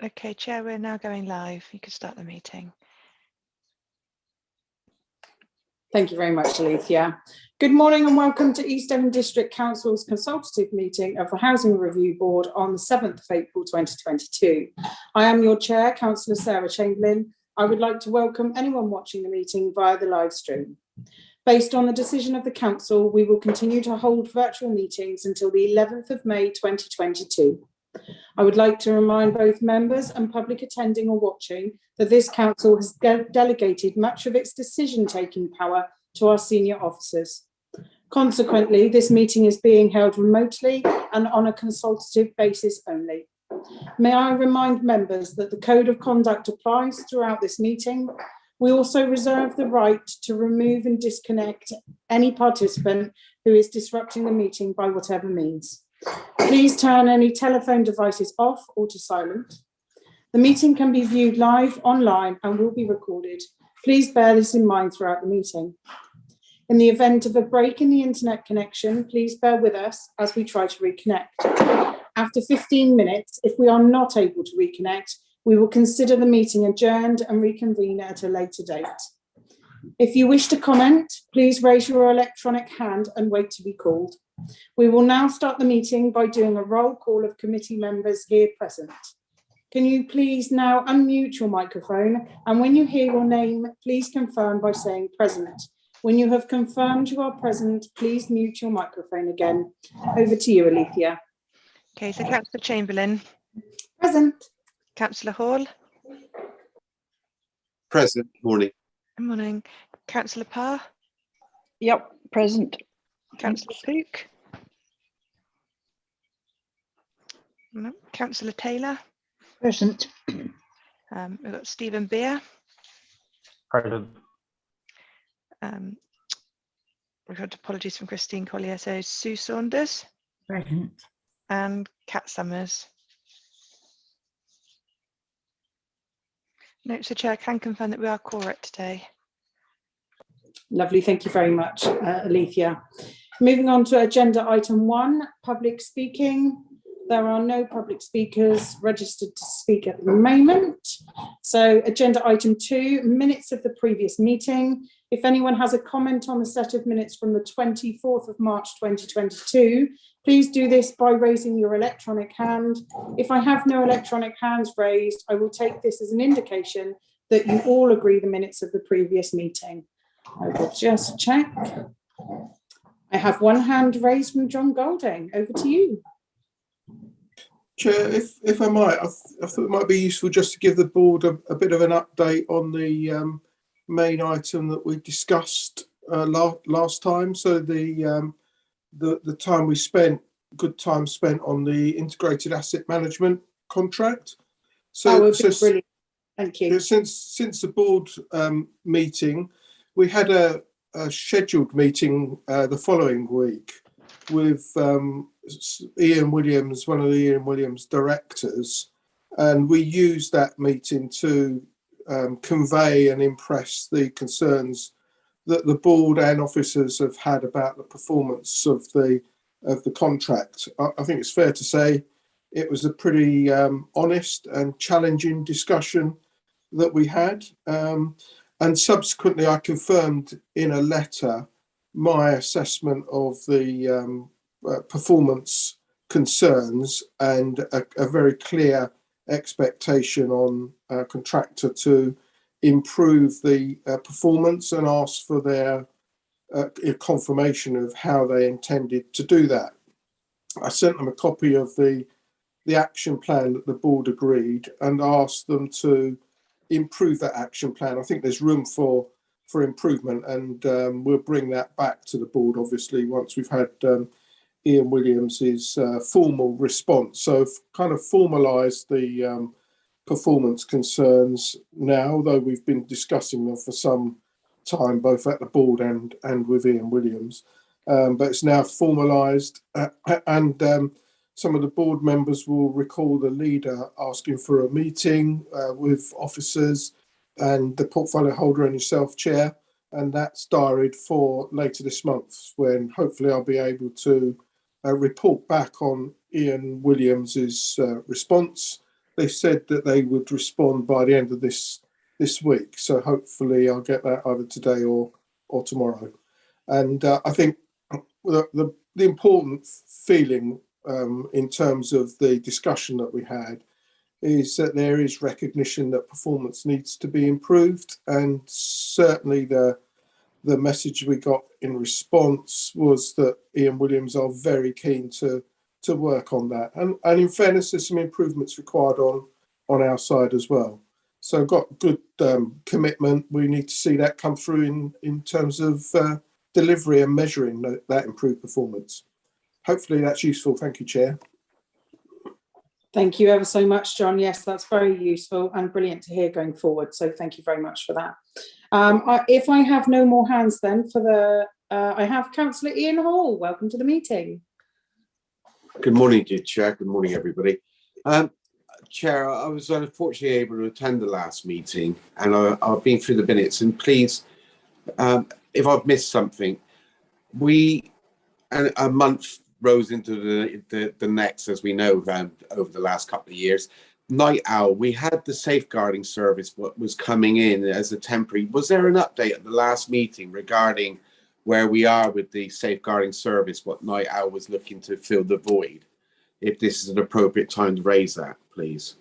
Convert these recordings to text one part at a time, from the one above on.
Okay, Chair, we're now going live. You can start the meeting. Thank you very much, Alethea. Good morning and welcome to East Devon District Council's consultative meeting of the Housing Review Board on the 7th of April 2022. I am your Chair, Councillor Sarah Chamberlain. I would like to welcome anyone watching the meeting via the live stream. Based on the decision of the Council, we will continue to hold virtual meetings until the 11th of May 2022. I would like to remind both members and public attending or watching that this Council has delegated much of its decision-taking power to our senior officers. Consequently, this meeting is being held remotely and on a consultative basis only. May I remind members that the Code of Conduct applies throughout this meeting. We also reserve the right to remove and disconnect any participant who is disrupting the meeting by whatever means. Please turn any telephone devices off or to silent. The meeting can be viewed live online and will be recorded. Please bear this in mind throughout the meeting. In the event of a break in the internet connection, please bear with us as we try to reconnect. After 15 minutes, if we are not able to reconnect, we will consider the meeting adjourned and reconvene at a later date. If you wish to comment, please raise your electronic hand and wait to be called. We will now start the meeting by doing a roll call of committee members here present. Can you please now unmute your microphone, and when you hear your name, please confirm by saying present. When you have confirmed you are present, please mute your microphone again. Over to you, Alethea. Okay, so Councillor Chamberlain. Present. Councillor Hall. Present. Morning. Good morning. Councillor Parr. Yep, present. Councillor Pook. No. Councillor Taylor. Present. We've got Stephen Beer. Present. We've got apologies from Christine Collier. So Sue Saunders. Present. And Kat Summers. No, so Chair, I can confirm that we are quorate today. Lovely, thank you very much, Alethea. Moving on to agenda item 1, public speaking. There are no public speakers registered to speak at the moment. So agenda item 2, minutes of the previous meeting. If anyone has a comment on the set of minutes from the 24th of March 2022, please do this by raising your electronic hand. If I have no electronic hands raised, I will take this as an indication that you all agree the minutes of the previous meeting. I will just check. I have one hand raised from John Golding. Over to you. Chair, if I might, I thought it might be useful just to give the board a bit of an update on the main item that we discussed last time. So the time we spent, good time spent on the integrated asset management contract. So, brilliant. Thank you. Since the board meeting, we had a scheduled meeting the following week with Ian Williams, one of the Ian Williams directors, and we used that meeting to convey and impress the concerns that the board and officers have had about the performance of the contract. I think it's fair to say it was a pretty honest and challenging discussion that we had. And subsequently, I confirmed in a letter my assessment of the performance concerns and a very clear expectation on a contractor to improve the performance and ask for their confirmation of how they intended to do that. I sent them a copy of the action plan that the board agreed and asked them to improve that action plan. I think there's room for improvement, and we'll bring that back to the board, obviously, once we've had Ian Williams's formal response. So kind of formalised the performance concerns now, although we've been discussing them for some time, both at the board and with Ian Williams. But it's now formalised, and some of the board members will recall the leader asking for a meeting with officers and the portfolio holder and yourself, Chair, and that's diaried for later this month, when hopefully I'll be able to report back on Ian Williams's response, they said that they would respond by the end of this week. So hopefully I'll get that either today or tomorrow. And I think the important feeling in terms of the discussion that we had is that there is recognition that performance needs to be improved, and certainly the message we got in response was that Ian Williams are very keen to work on that. And in fairness, there's some improvements required on our side as well. So got good commitment. We need to see that come through in terms of delivery and measuring that improved performance. Hopefully that's useful. Thank you, Chair. Thank you ever so much, John. Yes, that's very useful and brilliant to hear going forward. So thank you very much for that. If I have no more hands then I have Councillor Ian Hall. Welcome to the meeting. Good morning, dear Chair. Good morning, everybody. Chair, I was unfortunately able to attend the last meeting, and I've been through the minutes. And please, if I've missed something, a month rose into the next, as we know, over the last couple of years. Night Owl, we had the safeguarding service what was coming in as a temporary. Was there an update at the last meeting regarding where we are with the safeguarding service, what Night Owl was looking to fill the void? If this is an appropriate time to raise that, please.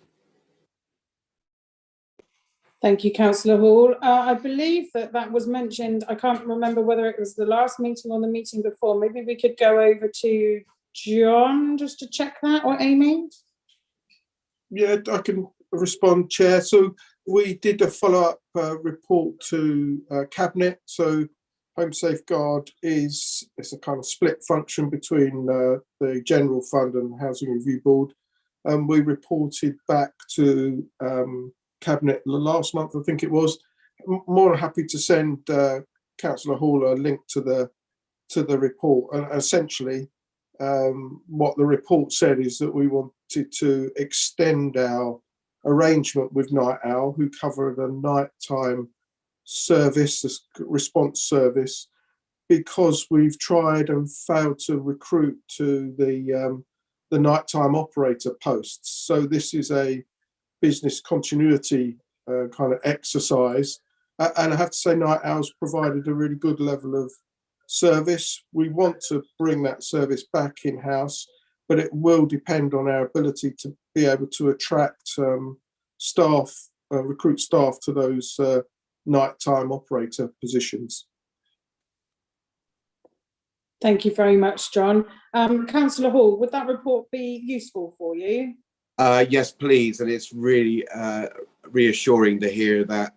Thank you, Councillor Hall. I believe that was mentioned. I can't remember whether it was the last meeting or the meeting before. Maybe we could go over to John just to check that, or Amy? Yeah, I can respond, Chair. So we did a follow-up report to Cabinet. So Home Safeguard is a kind of split function between the General Fund and Housing Review Board. And we reported back to Cabinet last month, I think it was. More than happy to send Councillor Hall a link to the report. And essentially, what the report said is that we wanted to extend our arrangement with Night Owl, who cover the nighttime service, the response service, because we've tried and failed to recruit to the nighttime operator posts. So this is a business continuity kind of exercise, and I have to say Night Owl's provided a really good level of service. We want to bring that service back in-house, but it will depend on our ability to be able to attract staff, recruit staff to those nighttime operator positions. Thank you very much, John. Councillor Hall, would that report be useful for you? Yes, please. And it's really reassuring to hear that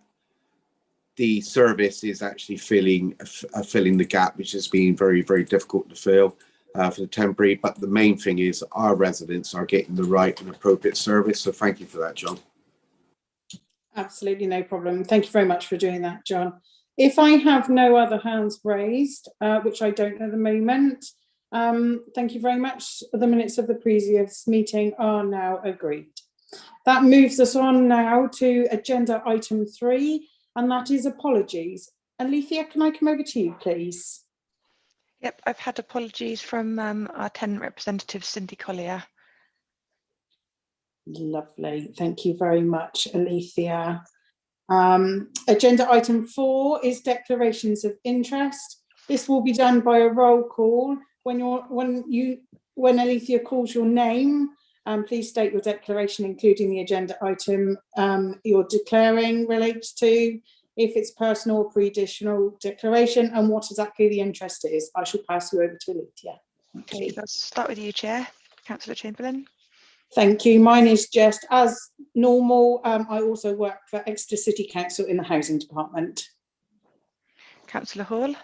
the service is actually filling the gap, which has been very, very difficult to fill for the temporary. But the main thing is our residents are getting the right and appropriate service. So thank you for that, John. Absolutely, no problem. Thank you very much for doing that, John. If I have no other hands raised, which I don't at the moment, thank you very much. The minutes of the previous meeting are now agreed. That moves us on now to agenda item 3, and that is apologies. Alethea, can I come over to you, please? Yep, I've had apologies from our tenant representative, Cindy Collier. Lovely. Thank you very much, Alethea. Agenda item 4 is declarations of interest. This will be done by a roll call. When Alethea calls your name, please state your declaration, including the agenda item you're declaring relates to, if it's personal or pre-additional declaration, and what exactly the interest is. I shall pass you over to Alethea. Okay, let's start with you, Chair. Councillor Chamberlain. Thank you. Mine is just as normal. I also work for Exeter City Council in the Housing Department. Councillor Hall.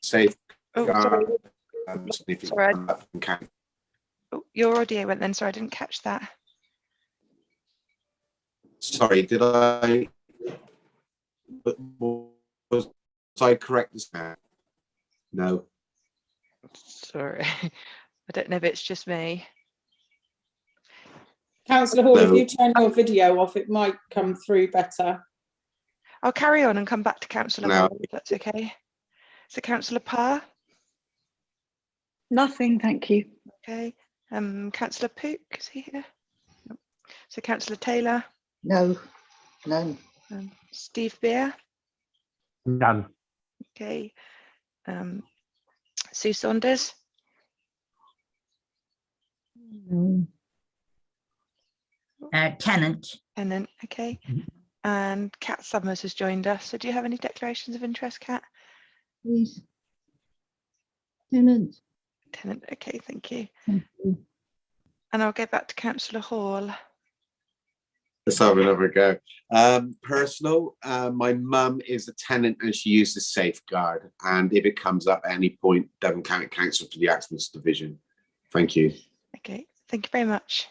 Safe. Oh, sorry. Sorry, oh, your audio went then. Sorry, I didn't catch that. Sorry, did I? Was I correct this now? No. Sorry, I don't know if it's just me. Councillor Hall, No. if you turn your video off, it might come through better. I'll carry on and come back to Councillor No. Hall, if that's okay. So Councillor Parr, Nothing, thank you. okay. Councillor Pook, is he here? No. So Councillor Taylor, No, none. Steve Beer, None. okay. Sue Saunders, Tenant. and then, okay. And Kat Summers has joined us. So do you have any declarations of interest, Kat? Please. Tenant. Tenant, okay, thank you. Thank you. And I'll go back to Councillor Hall. Let's have another go. Personal, my mum is a tenant and she uses Safeguard. And if it comes up at any point, Devon County Council for the Accidents Division. Thank you. Okay, thank you very much.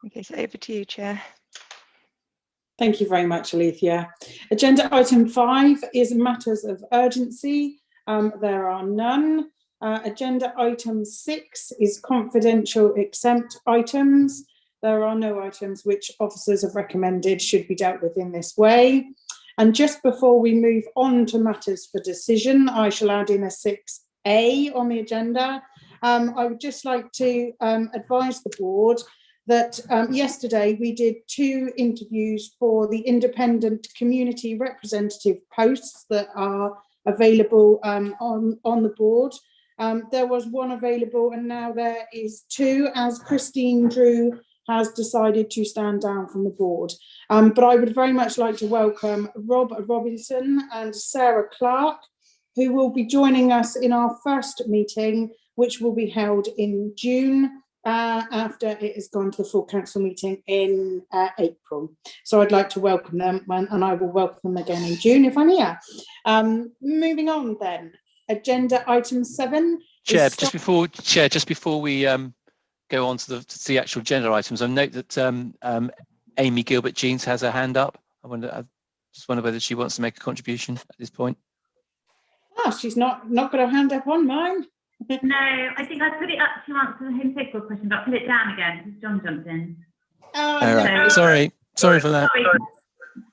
Okay, so over to you, Chair. Thank you very much, Alethea. Agenda item 5 is matters of urgency. There are none. Agenda item 6 is confidential exempt items. There are no items which officers have recommended should be dealt with in this way. And just before we move on to matters for decision, I shall add in a 6A on the agenda. I would just like to advise the board that yesterday we did 2 interviews for the independent community representative posts that are available on the board. There was 1 available and now there is 2, as Christine Drew has decided to stand down from the board. But I would very much like to welcome Rob Robinson and Sarah Clark, who will be joining us in our first meeting, which will be held in June, after it has gone to the full council meeting in April. So I'd like to welcome them, and I will welcome them again in June if I'm here. Moving on then, agenda item 7. Chair, just before we go on to the actual agenda items, I note that Amy Gilbert Jeans has her hand up. I just wonder whether she wants to make a contribution at this point. She's not got her hand up on mine. No, I think I put it up to answer the home safeguard question, but I put it down again because John jumped in. Oh, all right. Sorry for that.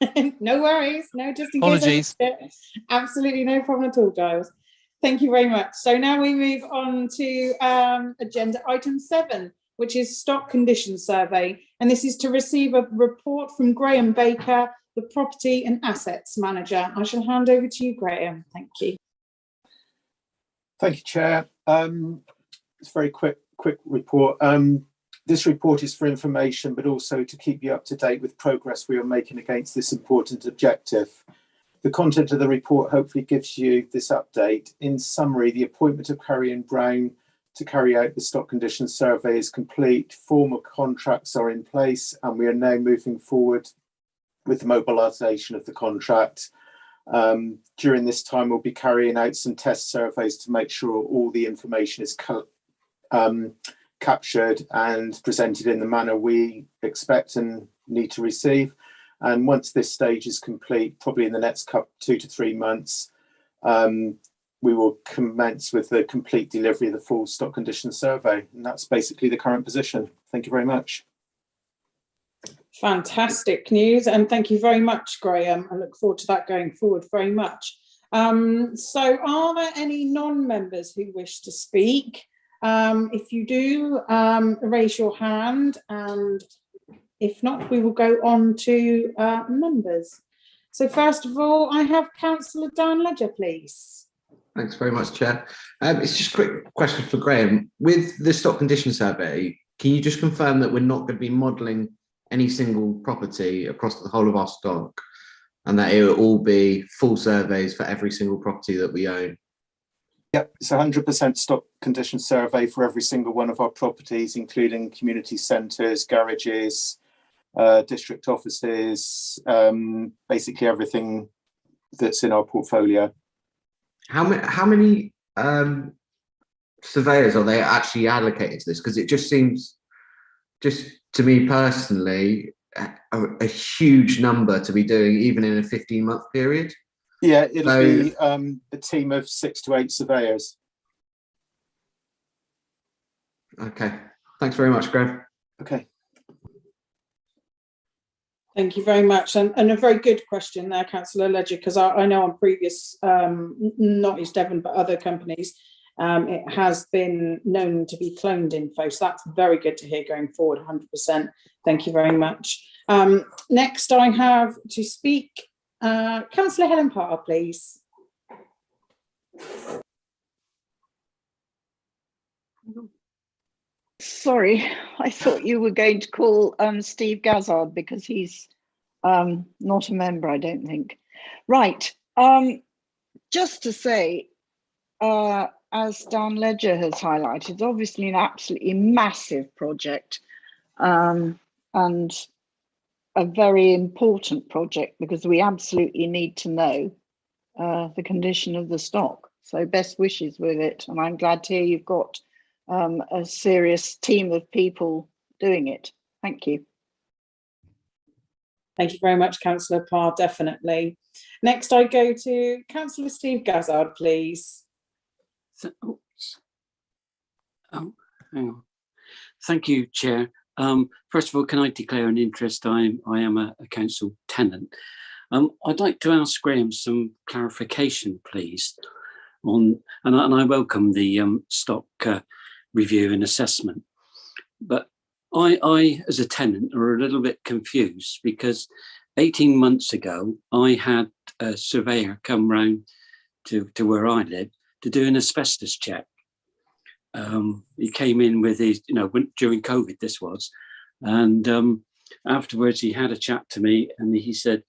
Sorry. No worries. No, just in Apologies. case. Absolutely no problem at all, Giles. Thank you very much. So now we move on to agenda item 7, which is stock condition survey. And this is to receive a report from Graham Baker, the property and assets manager. I shall hand over to you, Graham. Thank you. Thank you, Chair. It's a very quick report. This report is for information, but also to keep you up to date with progress we are making against this important objective. The content of the report hopefully gives you this update. In summary, the appointment of Curry and Brown to carry out the stock condition survey is complete. Formal contracts are in place, and we are now moving forward with the mobilisation of the contract. During this time, we'll be carrying out some test surveys to make sure all the information is captured and presented in the manner we expect and need to receive. And once this stage is complete, probably in the next 2 to 3 months, we will commence with the complete delivery of the full stock condition survey. And that's basically the current position. Thank you very much. Fantastic news, and thank you very much, Graham. I look forward to that going forward very much. So are there any non-members who wish to speak? If you do, raise your hand, and if not, we will go on to members. So first of all, I have Councillor Dan Ledger, please. Thanks very much, Chair. It's just a quick question for Graham. With the stock condition survey, can you just confirm that we're not going to be modelling any single property across the whole of our stock, and that it will all be full surveys for every single property that we own? Yep, it's 100% stock condition survey for every single one of our properties, including community centres, garages, district offices, basically everything that's in our portfolio. How many surveyors are they actually allocated to this? Because it just seems, just to me personally, a huge number to be doing even in a 15-month period. Yeah, it'll be a team of 6 to 8 surveyors. Okay, thanks very much, Graham. Okay. Thank you very much, and a very good question there, Councillor Ledger, because I know on previous, not East Devon, but other companies, it has been known to be cloned info, so that's very good to hear going forward, 100%. Thank you very much. Next I have to speak, Councillor Helen Potter, please. Sorry, I thought you were going to call Steve Gazzard because he's not a member, I don't think. Right, just to say, as Dan Ledger has highlighted, it's obviously an absolutely massive project and a very important project because we absolutely need to know the condition of the stock. So best wishes with it. And I'm glad to hear you've got a serious team of people doing it. Thank you. Thank you very much, Councillor Parr, definitely. Next I go to Councillor Steve Gazzard, please. Hang on. Thank you, Chair. First of all, can I declare an interest? I am a council tenant. I'd like to ask Graham some clarification, please, on, and I welcome the stock review and assessment, but I, as a tenant, are a little bit confused because 18 months ago, I had a surveyor come round to where I live to do an asbestos check. He came in with his, during COVID this was, and afterwards he had a chat to me and he said,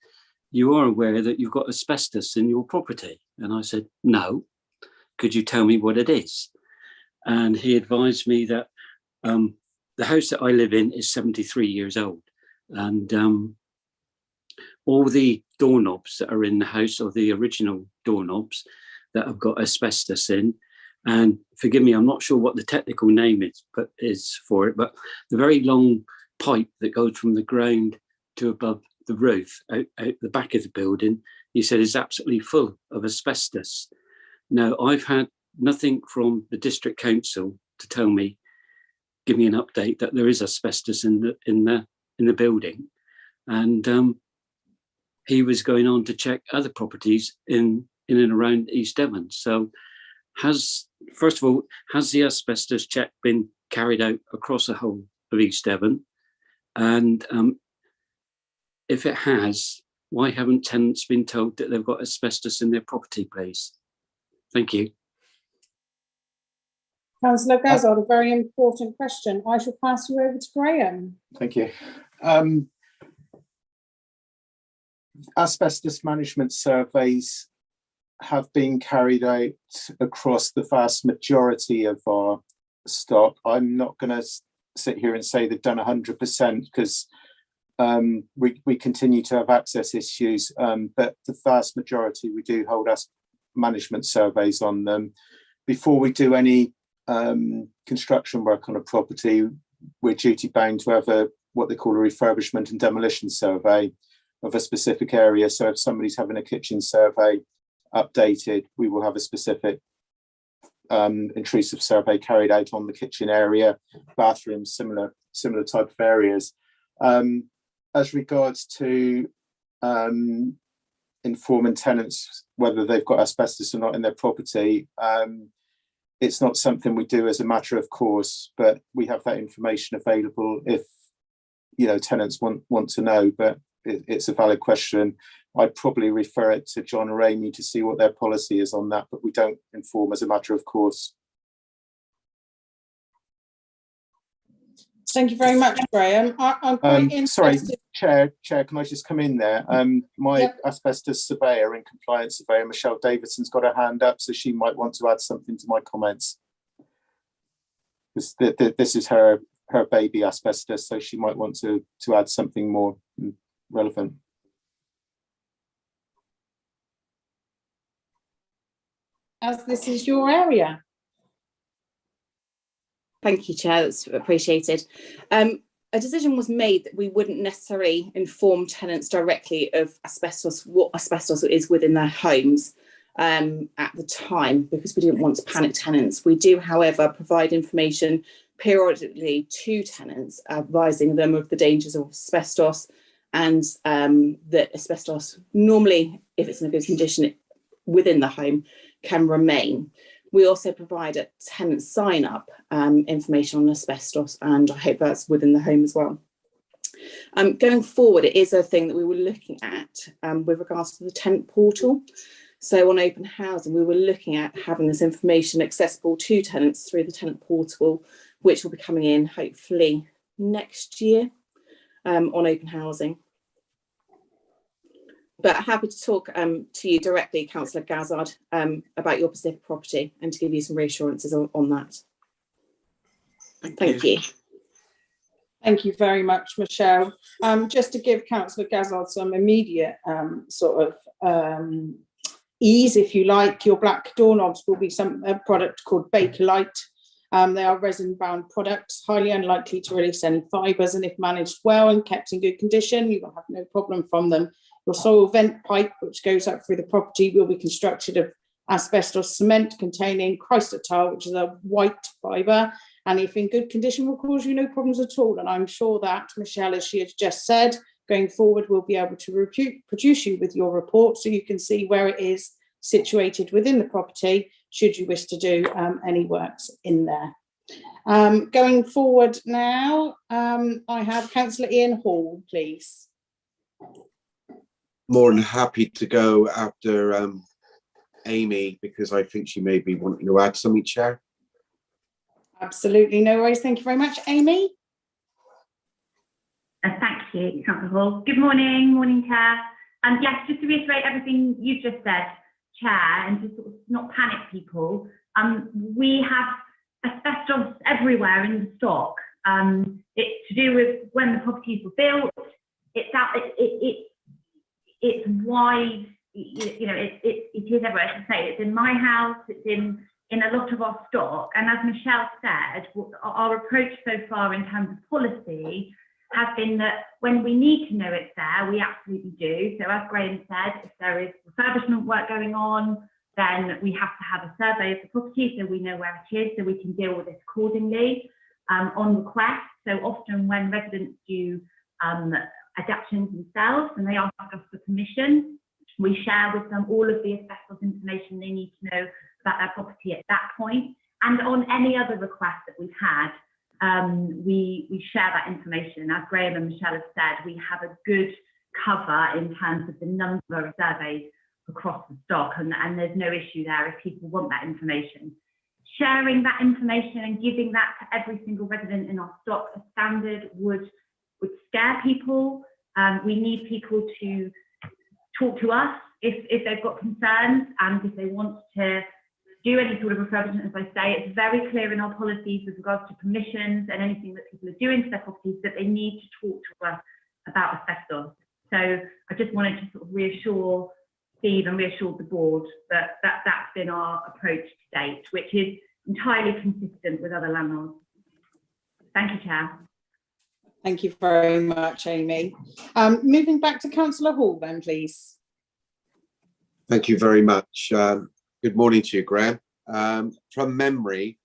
"You are aware that you've got asbestos in your property?" And I said, "No, could you tell me what it is?" And he advised me that the house that I live in is 73 years old, and all the doorknobs that are in the house are the original doorknobs that have got asbestos in. And forgive me, I'm not sure what the technical name is for it, but the very long pipe that goes from the ground to above the roof out the back of the building, he said, is absolutely full of asbestos. Now, I've had nothing from the district council to tell me, give me an update that there is asbestos in the building, and he was going on to check other properties in and around East Devon. So, first of all, has the asbestos check been carried out across the whole of East Devon? And if it has, why haven't tenants been told that they've got asbestos in their property, please? Thank you. Councillor Gazzard, a very important question. I shall pass you over to Graham. Thank you. Asbestos management surveys have been carried out across the vast majority of our stock. I'm not going to sit here and say they've done 100% because we continue to have access issues, but the vast majority we do hold management surveys on them. Before we do any construction work on a property, we're duty bound to have what they call a refurbishment and demolition survey of a specific area. So if somebody's having a kitchen survey updated, we will have a specific intrusive survey carried out on the kitchen area, bathrooms, similar type of areas. As regards to informing tenants whether they've got asbestos or not in their property, it's not something we do as a matter of course, but we have that information available if tenants want to know. But it's a valid question. I'd probably refer it to John or Amy to see what their policy is on that, but we don't inform as a matter of course. Thank you very much, Graham. I'm quite interested. Sorry, Chair, can I just come in there? My asbestos surveyor and compliance surveyor, Michelle Davidson's got her hand up, so she might want to add something to my comments. This is her baby asbestos, so she might want to add something more relevant. As this is your area. Thank you, Chair, that's appreciated. A decision was made that we wouldn't necessarily inform tenants directly of asbestos, what asbestos is within their homes at the time, because we didn't want to panic tenants. We do, however, provide information periodically to tenants, advising them of the dangers of asbestos and that asbestos, normally, if it's in a good condition within the home, can remain. We also provide a tenant sign-up information on asbestos, and I hope that's within the home as well. Going forward, it is a thing that we were looking at with regards to the tenant portal. So on open housing, we were looking at having this information accessible to tenants through the tenant portal, which will be coming in hopefully next year on open housing. But happy to talk to you directly, Councillor Gazzard, about your specific property and to give you some reassurances on that. Thank you. Thank you very much, Michelle. Just to give Councillor Gazzard some immediate ease, if you like, your black doorknobs will be a product called Bakelite. They are resin-bound products, highly unlikely to release any fibres, and if managed well and kept in good condition, you will have no problem from them. Your soil vent pipe, which goes up through the property, will be constructed of asbestos cement containing chrysotile, which is a white fibre, and if in good condition will cause you no problems at all. And I'm sure that, Michelle, as she has just said, going forward, we'll be able to produce you with your report so you can see where it is situated within the property, should you wish to do any works in there. Going forward now, I have Councillor Ian Hall, please. More than happy to go after Amy, because I think she may be wanting to add something, Chair. Absolutely, no worries. Thank you very much. Amy? Thank you, Councillor Hall. Good morning, Chair. Yes, just to reiterate everything you've just said, Chair, and to sort of not panic people, we have asbestos everywhere in the stock. It's to do with when the properties were built. It's wide, you know, it is everywhere. As I say, it's in my house, it's in a lot of our stock. And as Michelle said, our approach so far in terms of policy has been that when we need to know it's there, we absolutely do. So as Graham said, if there is refurbishment work going on, then we have to have a survey of the property so we know where it is, so we can deal with it accordingly on request. So often when residents do adaptations themselves and they ask us for permission, we share with them all of the asbestos information they need to know about their property at that point. And on any other request that we've had, we share that information. As Graham and Michelle have said, we have a good cover in terms of the number of surveys across the stock, and there's no issue there if people want that information. Sharing that information and giving that to every single resident in our stock as standard would scare people. We need people to talk to us if they've got concerns and if they want to do any sort of refurbishment. As I say, it's very clear in our policies with regards to permissions and anything that people are doing to their properties that they need to talk to us about asbestos. So I just wanted to sort of reassure Steve and reassure the board that that's been our approach to date, which is entirely consistent with other landlords. Thank you, Chair. Thank you very much, Amy. Moving back to Councillor Hall then, please. Thank you very much. Good morning to you, Graham. From memory,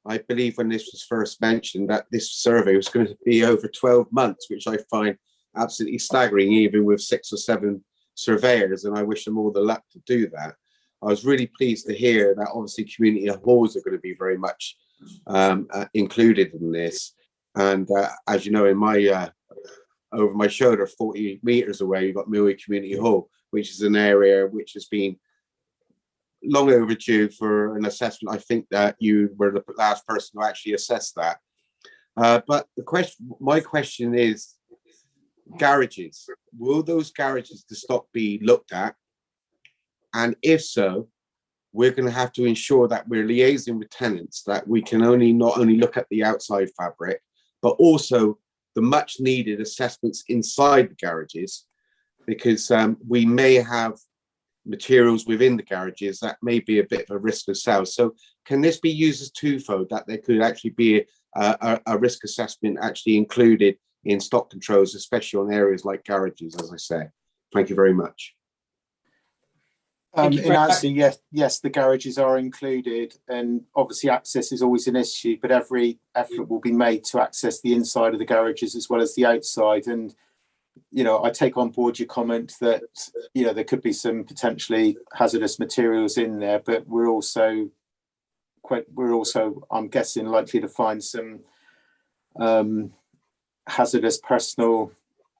I believe when this was first mentioned that this survey was going to be over 12 months, which I find absolutely staggering, even with 6 or 7 surveyors, and I wish them all the luck to do that. I was really pleased to hear that obviously community halls are going to be very much included in this. And as you know, in my over my shoulder, 40 metres away, you've got Milway Community Hall, which is an area which has been long overdue for an assessment. I think that you were the last person to actually assess that. But my question is, garages. Will those garages to stock be looked at? And if so, we're going to have to ensure that we're liaising with tenants, that we can not only look at the outside fabric, but also the much needed assessments inside the garages, because we may have materials within the garages that may be a bit of a risk of sale. So can this be used as twofold, that there could actually be a risk assessment actually included in stock controls, especially on areas like garages, as I say? Thank you very much. In answer, yes, the garages are included, and obviously access is always an issue, but every effort will be made to access the inside of the garages as well as the outside. And you know, I take on board your comment that, you know, there could be some potentially hazardous materials in there, but we're also, I'm guessing, likely to find some hazardous personal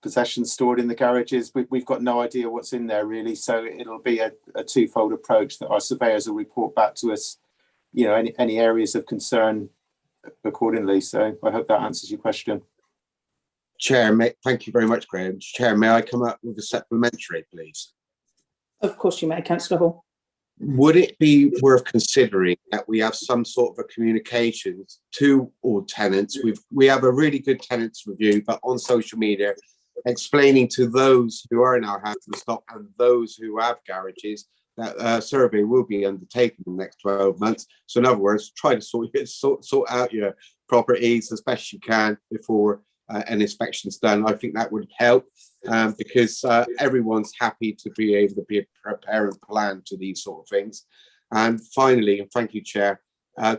possessions stored in the garages. We've got no idea what's in there really, so it'll be a twofold approach that our surveyors will report back to us, you know, any areas of concern accordingly. So I hope that answers your question. Chair, thank you very much, Graham. Chair, may I come up with a supplementary, please? Of course you may, Councillor Hall. Would it be worth considering that we have some sort of a communication to all tenants? We have a really good tenants review, but on social media, explaining to those who are in our housing stock and those who have garages that a survey will be undertaken in the next 12 months. So in other words, try to sort out your properties as best you can before an inspection's done. I think that would help because everyone's happy to be able to prepare and plan to these sort of things. And finally, and thank you, Chair,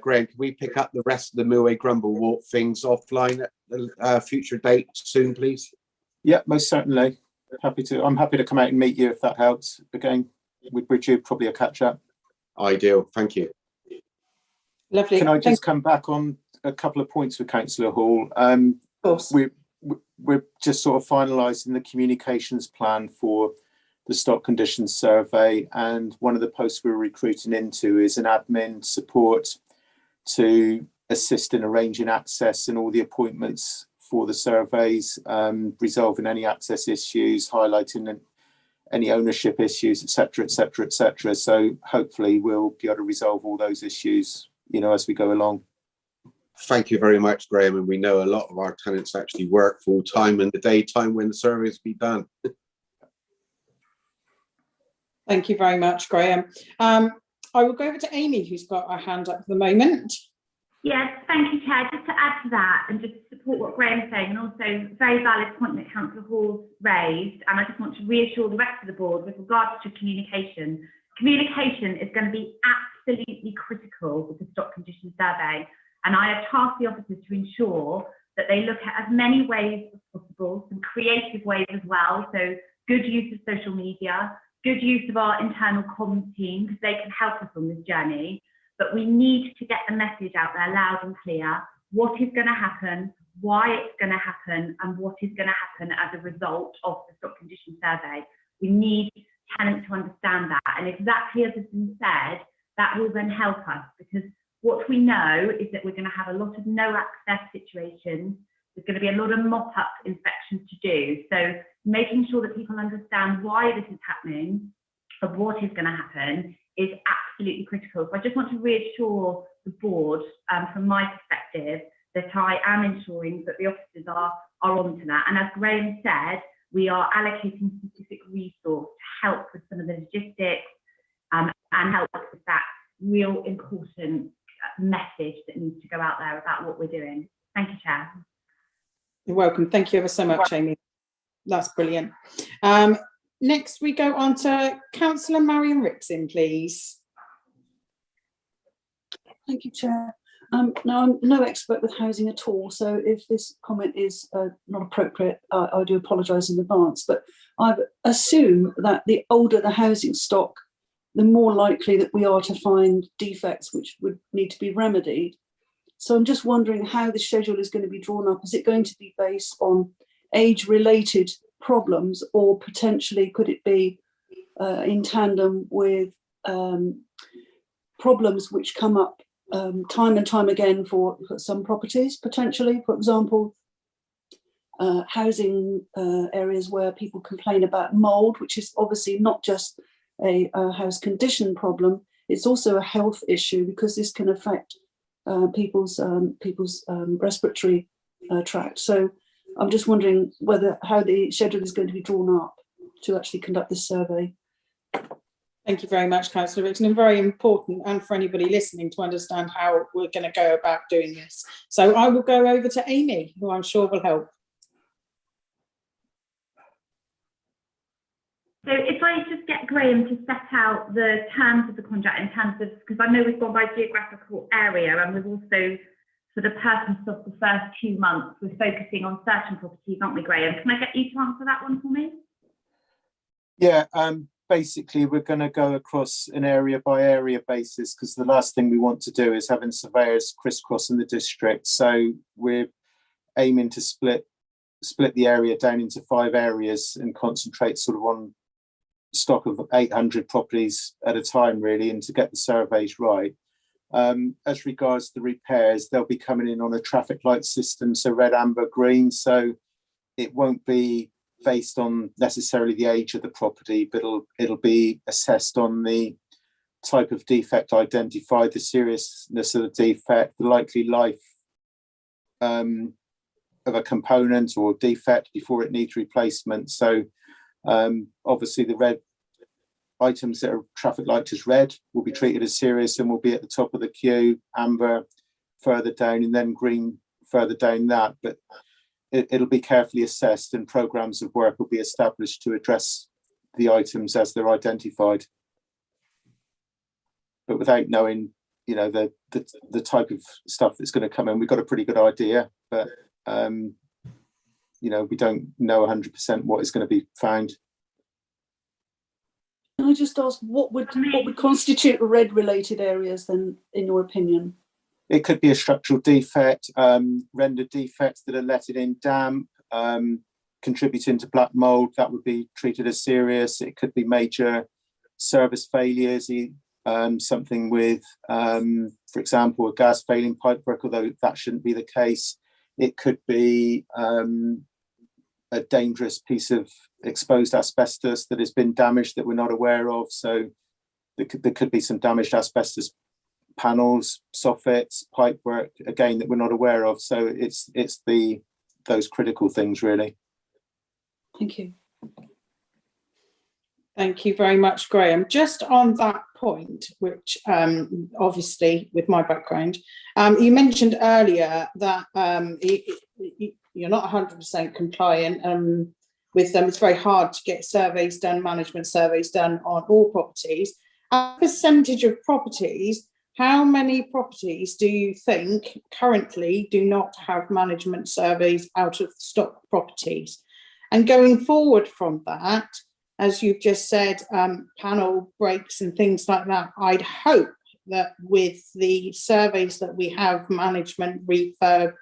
Graham, can we pick up the rest of the Millway Grumble Walk things offline at a future date soon, please? Yeah, most certainly. Happy to. I'm happy to come out and meet you if that helps. Again, we're due probably a catch up. Ideal. Thank you. Lovely. Can I just come back on a couple of points with Councillor Hall? We're just sort of finalising the communications plan for the stock conditions survey, and one of the posts we're recruiting into is an admin support to assist in arranging access and all the appointments for the surveys, resolving any access issues, highlighting any ownership issues, etc., etc., etc. So hopefully we'll be able to resolve all those issues, you know, as we go along. Thank you very much, Graham. And we know a lot of our tenants actually work full time in the daytime when the surveys be done. Thank you very much, Graham. I will go over to Amy, who's got her hand up at the moment. Yes, thank you, Chair. Just to add to that and just to support what Graham's saying, and also very valid point that Councillor Hall's raised, and I just want to reassure the rest of the board with regards to communication. Communication is going to be absolutely critical with the stock condition survey, and I have tasked the officers to ensure that they look at as many ways as possible, some creative ways as well, so good use of social media, good use of our internal comms team, because they can help us on this journey. But we need to get the message out there loud and clear, what is going to happen, why it's going to happen, and what is going to happen as a result of the stock condition survey. We need tenants to understand that. And exactly as has been said, that will then help us, because what we know is that we're going to have a lot of no access situations. There's going to be a lot of mop-up inspections to do. So making sure that people understand why this is happening and what is going to happen is absolutely critical. So I just want to reassure the board, from my perspective, that I am ensuring that the officers are onto that. And as Graham said, we are allocating specific resource to help with some of the logistics and help with that real important message that needs to go out there about what we're doing. Thank you, Chair. You're welcome. Thank you ever so much, Amy. That's brilliant. Next, we go on to Councillor Marion Rixon, please. Thank you, Chair. Now, I'm no expert with housing at all, so if this comment is not appropriate, I do apologise in advance, but I assume that the older the housing stock, the more likely that we are to find defects which would need to be remedied. So I'm just wondering how the schedule is going to be drawn up. Is it going to be based on age-related problems, or potentially could it be in tandem with problems which come up time and time again for some properties, potentially, for example, housing areas where people complain about mould, which is obviously not just a house condition problem, it's also a health issue, because this can affect people's respiratory tract. So I'm just wondering how the schedule is going to be drawn up to actually conduct this survey. Thank you very much, Councillor Rixon, and very important, and for anybody listening, to understand how we're going to go about doing this. So I will go over to Amy, who I'm sure will help. So if I just get Graham to set out the terms of the contract in terms of, because I know we've gone by geographical area and we've also for the purpose of the first 2 months, we're focusing on certain properties, aren't we, Graham? Can I get you to answer that one for me? Yeah, basically we're going to go across an area by area basis, because the last thing we want to do is having surveyors crisscrossing the district. So we're aiming to split the area down into 5 areas and concentrate sort of on stock of 800 properties at a time, really, and to get the surveys right. As regards the repairs, they'll be coming in on a traffic light system, so red, amber, green. So it won't be based on necessarily the age of the property, but it'll be assessed on the type of defect identified, the seriousness of the defect, the likely life of a component or defect before it needs replacement. So obviously the red items that are traffic lighted as red will be treated as serious and will be at the top of the queue, amber further down, and then green further down that. But it'll be carefully assessed, and programs of work will be established to address the items as they're identified. But without knowing, you know, the type of stuff that's going to come in, we've got a pretty good idea, but you know, we don't know 100% what is going to be found. Can I just ask, what would constitute red related areas then, in your opinion? It could be a structural defect, rendered defects that are letting in damp, contributing to black mold, that would be treated as serious. It could be major service failures, something with, for example, a gas failing pipework, although that shouldn't be the case. It could be a dangerous piece of exposed asbestos that has been damaged that we're not aware of. So there could be some damaged asbestos panels, soffits, pipework, again, that we're not aware of. So it's those critical things, really. Thank you. Thank you very much, Graham. Just on that point, which obviously with my background, you mentioned earlier that you're not 100% compliant with them. It's very hard to get surveys done, management surveys done on all properties. A percentage of properties, how many properties do you think currently do not have management surveys out of stock properties? And going forward from that, as you've just said, panel breaks and things like that, I'd hope that with the surveys that we have, management, refurb,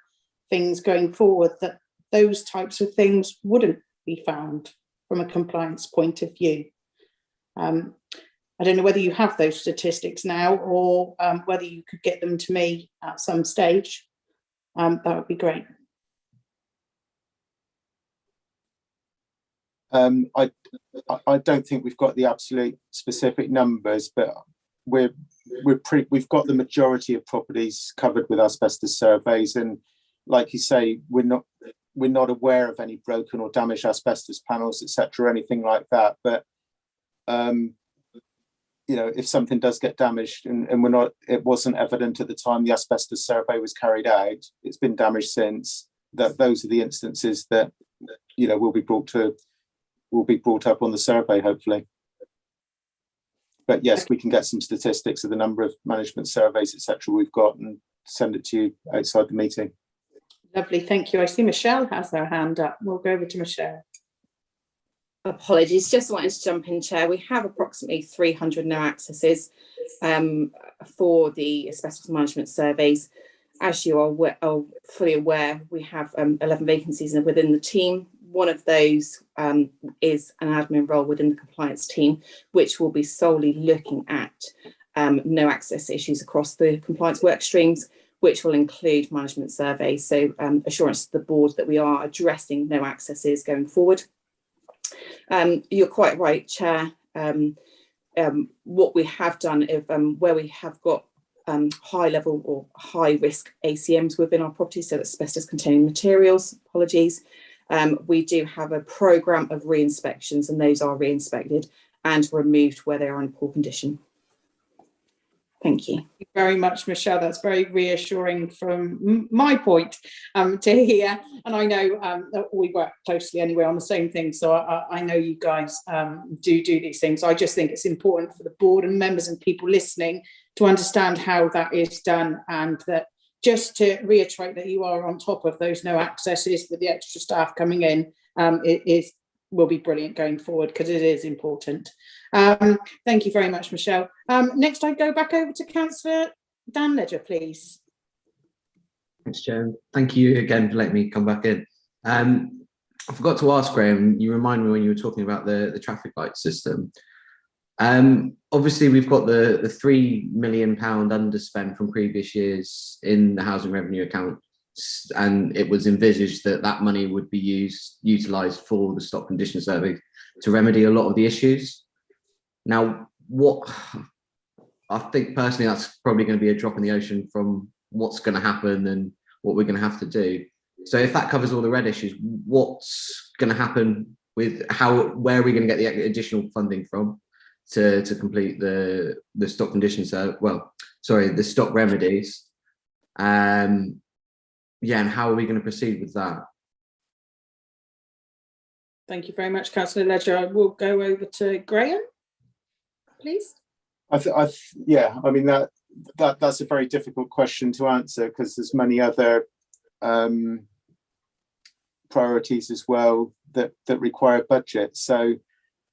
things going forward, that those types of things wouldn't be found from a compliance point of view. I don't know whether you have those statistics now, or whether you could get them to me at some stage. That would be great. I don't think we've got the absolute specific numbers, but we've got the majority of properties covered with asbestos surveys, and like you say, we're not aware of any broken or damaged asbestos panels, etc., or anything like that. But you know, if something does get damaged and it wasn't evident at the time the asbestos survey was carried out, it's been damaged since. Those are the instances that, you know, will be brought up on the survey, hopefully. But yes, we can get some statistics of the number of management surveys, etc., we've got, and send it to you outside the meeting. Lovely, thank you. I see Michelle has her hand up. We'll go over to Michelle. Apologies, just wanted to jump in, Chair. We have approximately 300 no accesses for the asbestos management surveys. As you are fully aware, we have 11 vacancies within the team. One of those is an admin role within the compliance team, which will be solely looking at no access issues across the compliance work streams, which will include management surveys. So assurance to the board that we are addressing no accesses going forward. You're quite right, Chair. What we have done, where we have got high level or high risk ACMs within our properties, so asbestos containing materials, we do have a programme of re-inspections, and those are re-inspected and removed where they are in poor condition. Thank you. Thank you very much, Michelle. That's very reassuring from my point to hear. And I know that we work closely anyway on the same thing. So I know you guys do these things. I just think it's important for the board and members and people listening to understand how that is done, and that just to reiterate that you are on top of those no accesses with the extra staff coming in, will be brilliant going forward, because it is important. Thank you very much, Michelle. Next, I go back over to Councillor Dan Ledger, please. Thanks, Chair. Thank you again for letting me come back in. I forgot to ask, Graham, you remind me when you were talking about the traffic light system. Obviously, we've got the £3 million underspend from previous years in the housing revenue account, and it was envisaged that that money would be utilised for the stock condition survey to remedy a lot of the issues. Now, what I think personally, that's probably going to be a drop in the ocean from what's going to happen and what we're going to have to do. So if that covers all the red issues, what's going to happen with where are we going to get the additional funding from to complete the stock conditions? The stock remedies. And how are we going to proceed with that? Thank you very much, Councillor Ledger. I will go over to Graham, please. I mean, that's a very difficult question to answer, because there's many other priorities as well that require budget. So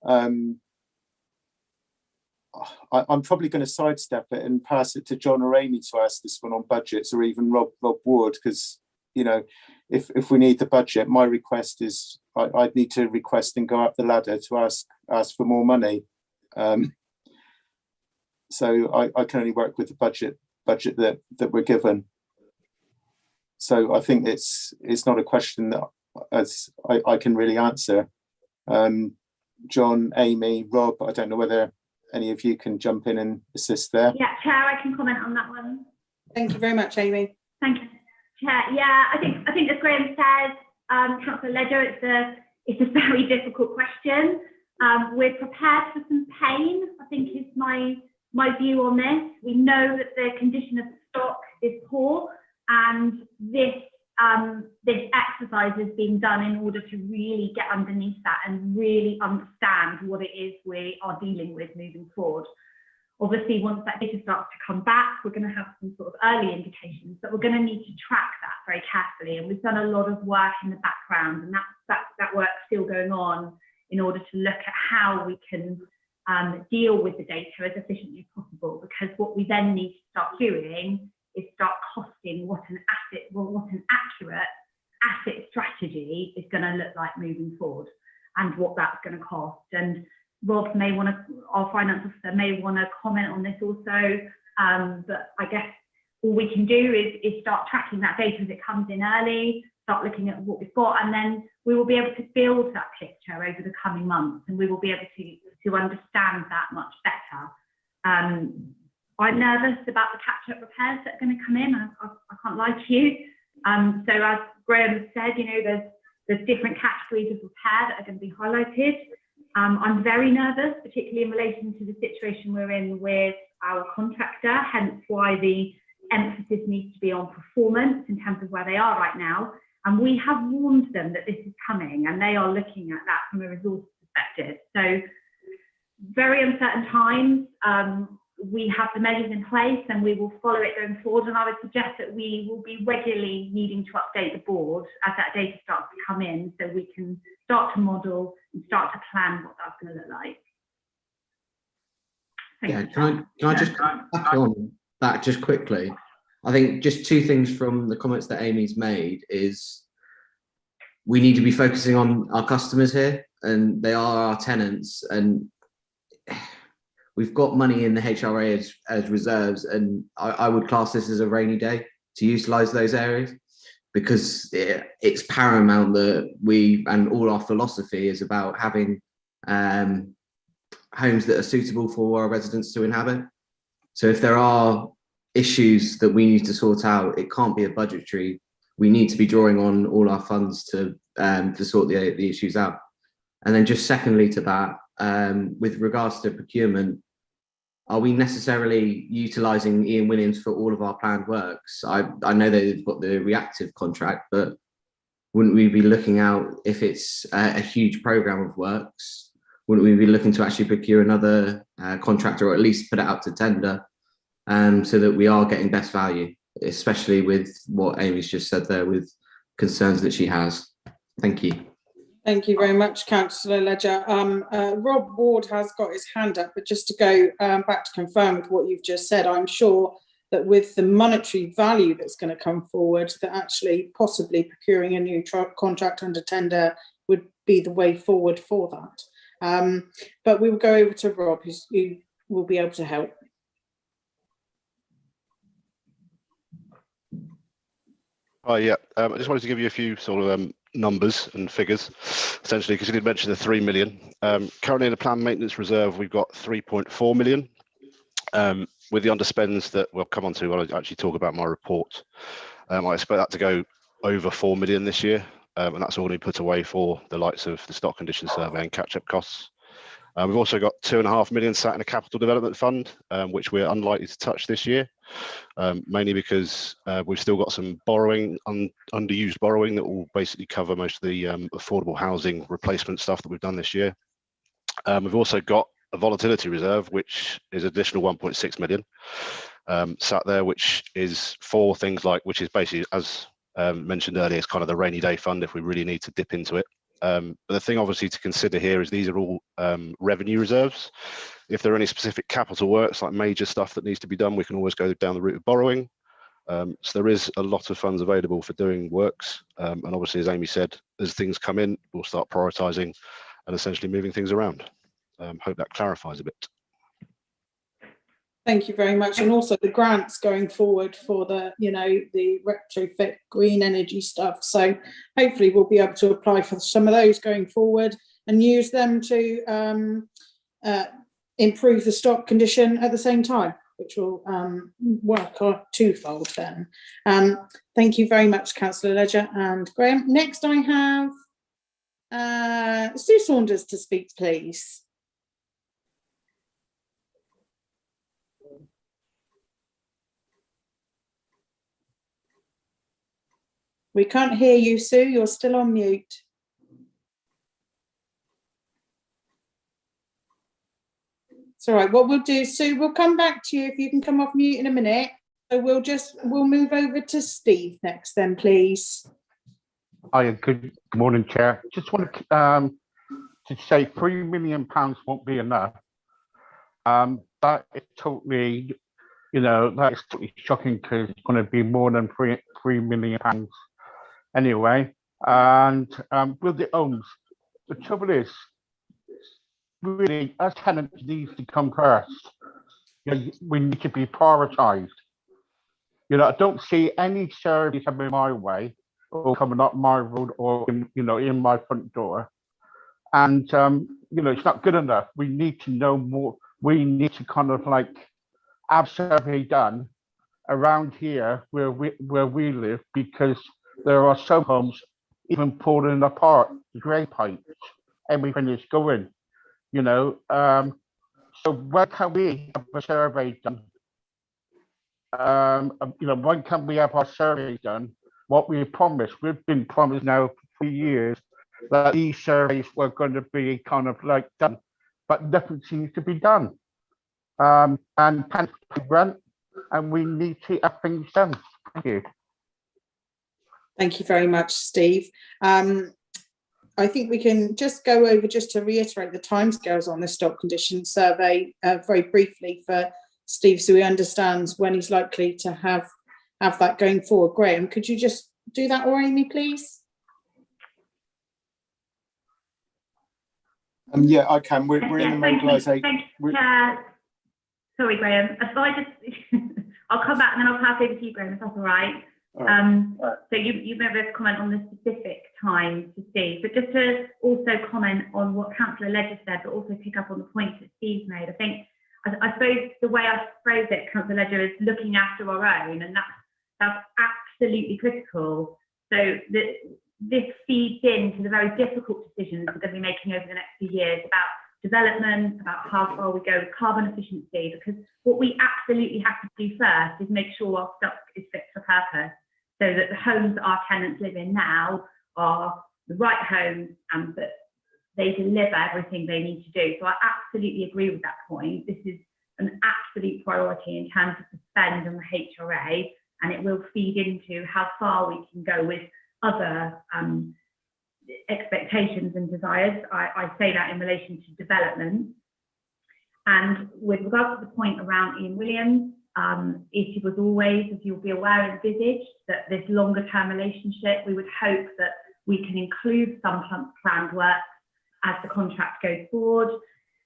I'm probably going to sidestep it and pass it to John or Amy to ask this one on budgets, or even Rob Ward, because, you know, if we need the budget, my request is I'd need to request and go up the ladder to ask for more money. So I can only work with the budget that we're given. So I think it's not a question that I can really answer. John, Amy, Rob, I don't know whether any of you can jump in and assist there. Yeah, Chair, I can comment on that one. Thank you very much, Amy. Thank you, Chair. Yeah, I think as Graham said, Councillor Ledger, it's a very difficult question. We're prepared for some pain, I think is my view on this. We know that the condition of the stock is poor, and this exercise is being done in order to really get underneath that and really understand what it is we are dealing with moving forward. Obviously, once that data starts to come back, we're going to have some sort of early indications, but we're going to need to track that very carefully. And we've done a lot of work in the background, and that work's still going on in order to look at how we can deal with the data as efficiently as possible. Because what we then need to start doing is start costing what an accurate asset strategy is going to look like moving forward, and what that's going to cost. And Rob may want to, our finance officer may want to comment on this also, but I guess all we can do is start tracking that data as it comes in early, start looking at what we've got, and then we will be able to build that picture over the coming months, and we will be able to understand that much better. I'm nervous about the catch-up repairs that are going to come in. I can't lie to you. So as Graham said, you know, there's different categories of repair that are going to be highlighted. I'm very nervous, particularly in relation to the situation we're in with our contractor, hence why the emphasis needs to be on performance in terms of where they are right now. And we have warned them that this is coming, and they are looking at that from a resource perspective. So very uncertain times. We have the measures in place, and we will follow it going forward. And I would suggest that we will be regularly needing to update the board as that data starts to come in, so we can start to model and start to plan what that's going to look like. Can I just come back on that just quickly? I think just two things from the comments that Amy's made is we need to be focusing on our customers here, and they are our tenants, and we've got money in the HRA as reserves, and I would class this as a rainy day to utilise those areas, because it's paramount that we, and all our philosophy is about having homes that are suitable for our residents to inhabit. So if there are issues that we need to sort out, it can't be a budgetary. We need to be drawing on all our funds to sort the issues out. And then just secondly to that, with regards to procurement, are we necessarily utilising Ian Williams for all of our planned works? I know they've got the reactive contract, but wouldn't we be looking out, if it's a huge programme of works, wouldn't we be looking to actually procure another contractor, or at least put it out to tender, so that we are getting best value? especially with what Amy's just said there, with concerns that she has. Thank you. Thank you very much, Councillor Ledger. Rob Ward has got his hand up, but just to go back to confirm with what you've just said, I'm sure that with the monetary value that's going to come forward, that actually possibly procuring a new contract under tender would be the way forward for that. But we will go over to Rob, who will be able to help. Hi, yeah. I just wanted to give you a few sort of numbers and figures, essentially, because you did mention the 3 million. Currently in the planned maintenance reserve, we've got 3.4 million. With the underspends that we'll come on to when I actually talk about my report, I expect that to go over 4 million this year, and that's all going to be put away for the likes of the stock condition survey and catch-up costs. We've also got 2.5 million sat in a capital development fund, which we're unlikely to touch this year, mainly because we've still got some borrowing, underused borrowing, that will basically cover most of the affordable housing replacement stuff that we've done this year. We've also got a volatility reserve, which is additional 1.6 million sat there, which is for things like, which is basically, as mentioned earlier, it's kind of the rainy day fund if we really need to dip into it. But the thing obviously to consider here is these are all revenue reserves. If there are any specific capital works, like major stuff that needs to be done, we can always go down the route of borrowing. So there is a lot of funds available for doing works. And obviously, as Amy said, as things come in, we'll start prioritising and essentially moving things around. Hope that clarifies a bit. Thank you very much. And also the grants going forward for the, the retrofit green energy stuff. So hopefully we'll be able to apply for some of those going forward and use them to improve the stock condition at the same time, which will work twofold then. Thank you very much, Councillor Ledger and Graham. Next I have Sue Saunders to speak, please. We can't hear you, Sue. You're still on mute. It's all right. What we'll do, Sue, we'll come back to you if you can come off mute in a minute. So we'll move over to Steve next then, please. Hi, good morning, Chair. Just wanted to say £3 million won't be enough. That is totally, that is totally shocking, because it's going to be more than £3 million anyway. And with the homes, the trouble is, really, as tenants needs to come first. We need to be prioritised. I don't see any service coming my way or coming up my road or in my front door. And it's not good enough. We need to know more. We need to kind of like have survey done around here where we live, because there are some homes even falling apart, drain pipes, everything is going, so when can we have a survey done? When can we have our survey done? What we promised, we've been promised now for 3 years that these surveys were going to be kind of like done, but nothing seems to be done. And can we rent, and we need to have things done. Thank you. Thank you very much, Steve. I think we can just go over, just to reiterate the timescales on the stock condition survey very briefly for Steve, so he understands when he's likely to have that going forward. Graham, could you just do that, or Amy, please? Yeah, I can. We're in the mobilisation. Sorry, Graham. I'll come back and then I'll pass over to you, Graham, if that's all right. So you may be able to comment on the specific time to Steve, but just to also comment on what Councillor Ledger said, but also pick up on the points that Steve's made. I suppose the way I phrase it, Councillor Ledger, is looking after our own, and that's absolutely critical. So this feeds into the very difficult decisions we're going to be making over the next few years about development, about how far we go with carbon efficiency, because what we absolutely have to do first is make sure our stock is fit for purpose, so that the homes our tenants live in now are the right homes and that they deliver everything they need to do. So I absolutely agree with that point. This is an absolute priority in terms of the spend on the HRA, and it will feed into how far we can go with other expectations and desires. I say that in relation to development. And with regard to the point around Ian Williams, it was always, as you'll be aware, envisaged that this longer term relationship, we would hope that we can include some planned work as the contract goes forward.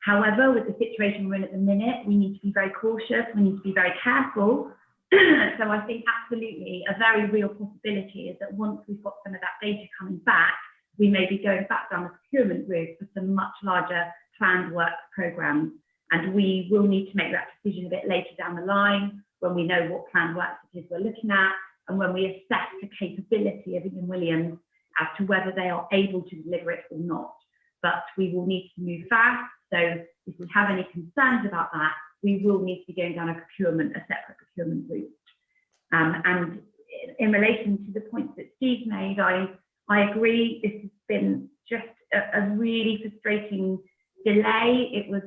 However, with the situation we're in at the minute, we need to be very cautious, we need to be very careful. So I think absolutely a very real possibility is that once we've got some of that data coming back, we may be going back down the procurement route for some much larger planned work programmes. And we will need to make that decision a bit later down the line when we know what planned work it is we're looking at, and when we assess the capability of Ian Williams as to whether they are able to deliver it or not. But we will need to move fast. So if we have any concerns about that, we will need to be going down a separate procurement route. And in relation to the points that Steve made, I agree. This has been just a really frustrating delay. It was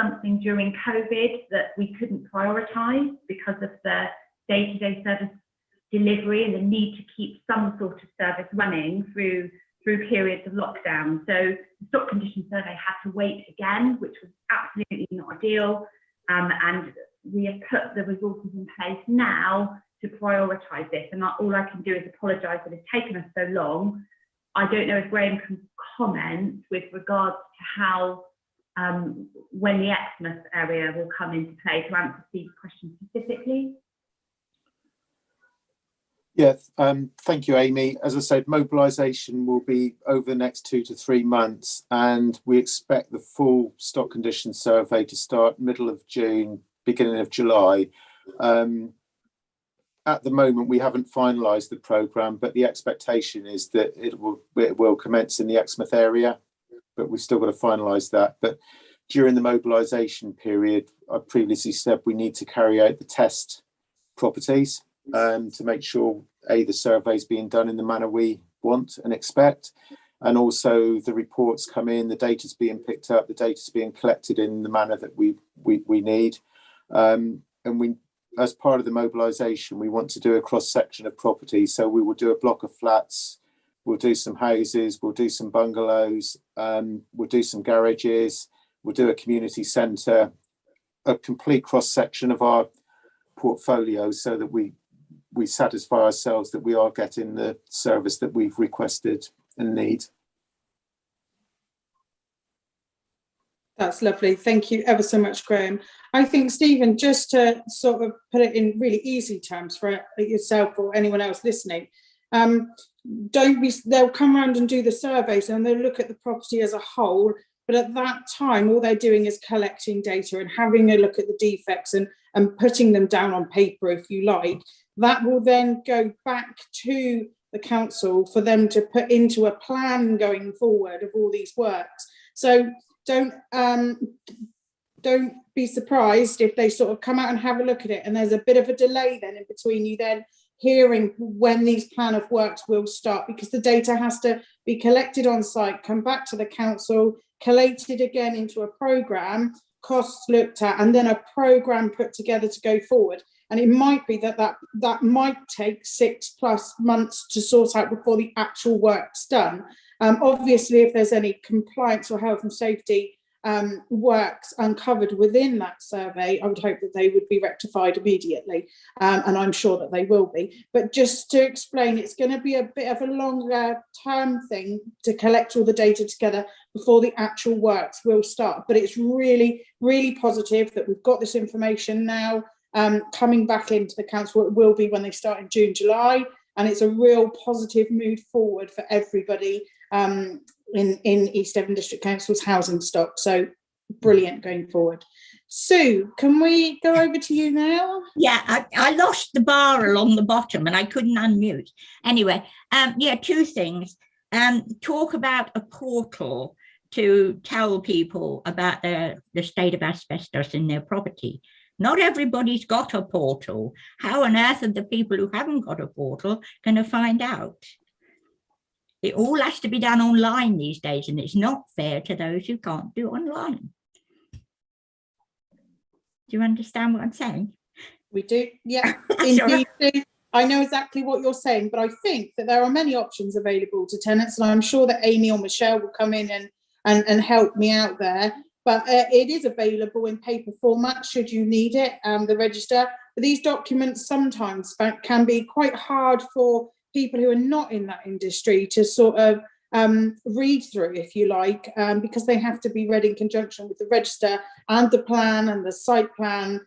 something during COVID that we couldn't prioritise because of the day-to-day service delivery and the need to keep some sort of service running through periods of lockdown. So the stock condition survey had to wait again, which was absolutely not ideal. And we have put the resources in place now to prioritise this. And all I can do is apologise that it's taken us so long. I don't know if Graham can comment with regards to how, when the Xmas area will come into play, to answer Steve's question specifically. Yeah, thank you, Amy. As I said, mobilisation will be over the next 2 to 3 months, and we expect the full stock condition survey to start middle of June, beginning of July. At the moment, we haven't finalised the programme, but the expectation is that it will commence in the Exmouth area, but we've still got to finalise that. But during the mobilisation period, I previously said we need to carry out the test properties to make sure the survey is being done in the manner we want and expect, and also the reports come in, the data's being picked up, the data's being collected in the manner that we need. And we, as part of the mobilisation, we want to do a cross section of properties. So we will do a block of flats, we'll do some houses, we'll do some bungalows, we'll do some garages, we'll do a community centre, a complete cross section of our portfolio, so that we satisfy ourselves that we are getting the service that we've requested and need. That's lovely. Thank you ever so much, Graham. I think, Stephen, just to sort of put it in really easy terms for yourself or anyone else listening, they'll come around and do the surveys and they'll look at the property as a whole, but at that time, all they're doing is collecting data and having a look at the defects and putting them down on paper, if you like. That will then go back to the council for them to put into a plan going forward of all these works. So don't be surprised if they sort of come out and have a look at it and there's a bit of a delay then in between you then hearing when these plan of works will start, because the data has to be collected on site, come back to the council, collated again into a programme, costs looked at, and then a programme put together to go forward. And it might be that might take 6+ months to sort out before the actual work's done. Obviously, if there's any compliance or health and safety works uncovered within that survey, I would hope that they would be rectified immediately, and I'm sure that they will be. But just to explain, it's going to be a bit of a longer term thing to collect all the data together before the actual works will start. But it's really, really positive that we've got this information now coming back into the council. It will be when they start in June, July, and it's a real positive move forward for everybody in East Devon District Council's housing stock. So brilliant going forward. Sue, can we go over to you now? Yeah, I lost the bar along the bottom and I couldn't unmute. Anyway, yeah, 2 things. Talk about a portal to tell people about the state of asbestos in their property. Not everybody's got a portal. How on earth are the people who haven't got a portal going to find out? It all has to be done online these days, and it's not fair to those who can't do online. Do you understand what I'm saying? We do, yeah. Indeed. I know exactly what you're saying, but I think that there are many options available to tenants, and I'm sure that Amy or Michelle will come in and help me out there. But it is available in paper format should you need it, the register. But these documents sometimes can be quite hard for people who are not in that industry to sort of read through, if you like, because they have to be read in conjunction with the register and the plan and the site plan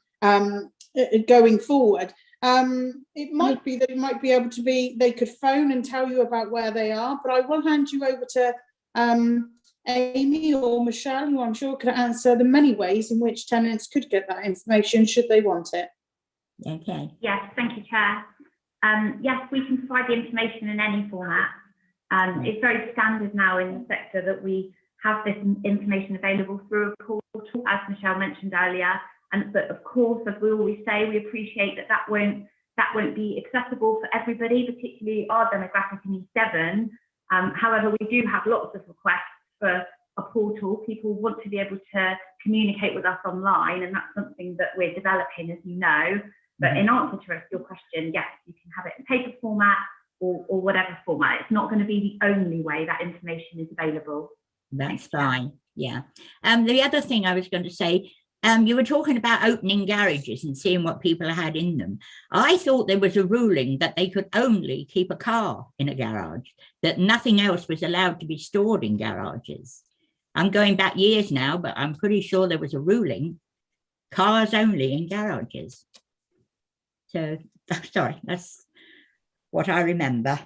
going forward. It might be that it might be able to be, they could phone and tell you about where they are, but I will hand you over to Amy or Michelle, who I'm sure could answer the many ways in which tenants could get that information should they want it. Okay. Yes, thank you, Chair. Yes, we can provide the information in any format. It's very standard now in the sector that we have this information available through a portal, as Michelle mentioned earlier. But of course, as we always say, we appreciate that won't be accessible for everybody, particularly our demographic in East Devon. However, we do have lots of requests for a portal. People want to be able to communicate with us online, and that's something that we're developing, as you know. But in answer to your question, yes, you can have it in paper format or whatever format. It's not going to be the only way that information is available. That's fine. Yeah. The other thing I was going to say, you were talking about opening garages and seeing what people had in them. I thought there was a ruling that they could only keep a car in a garage, that nothing else was allowed to be stored in garages. I'm going back years now, but I'm pretty sure there was a ruling, cars only in garages. So, sorry, that's what I remember.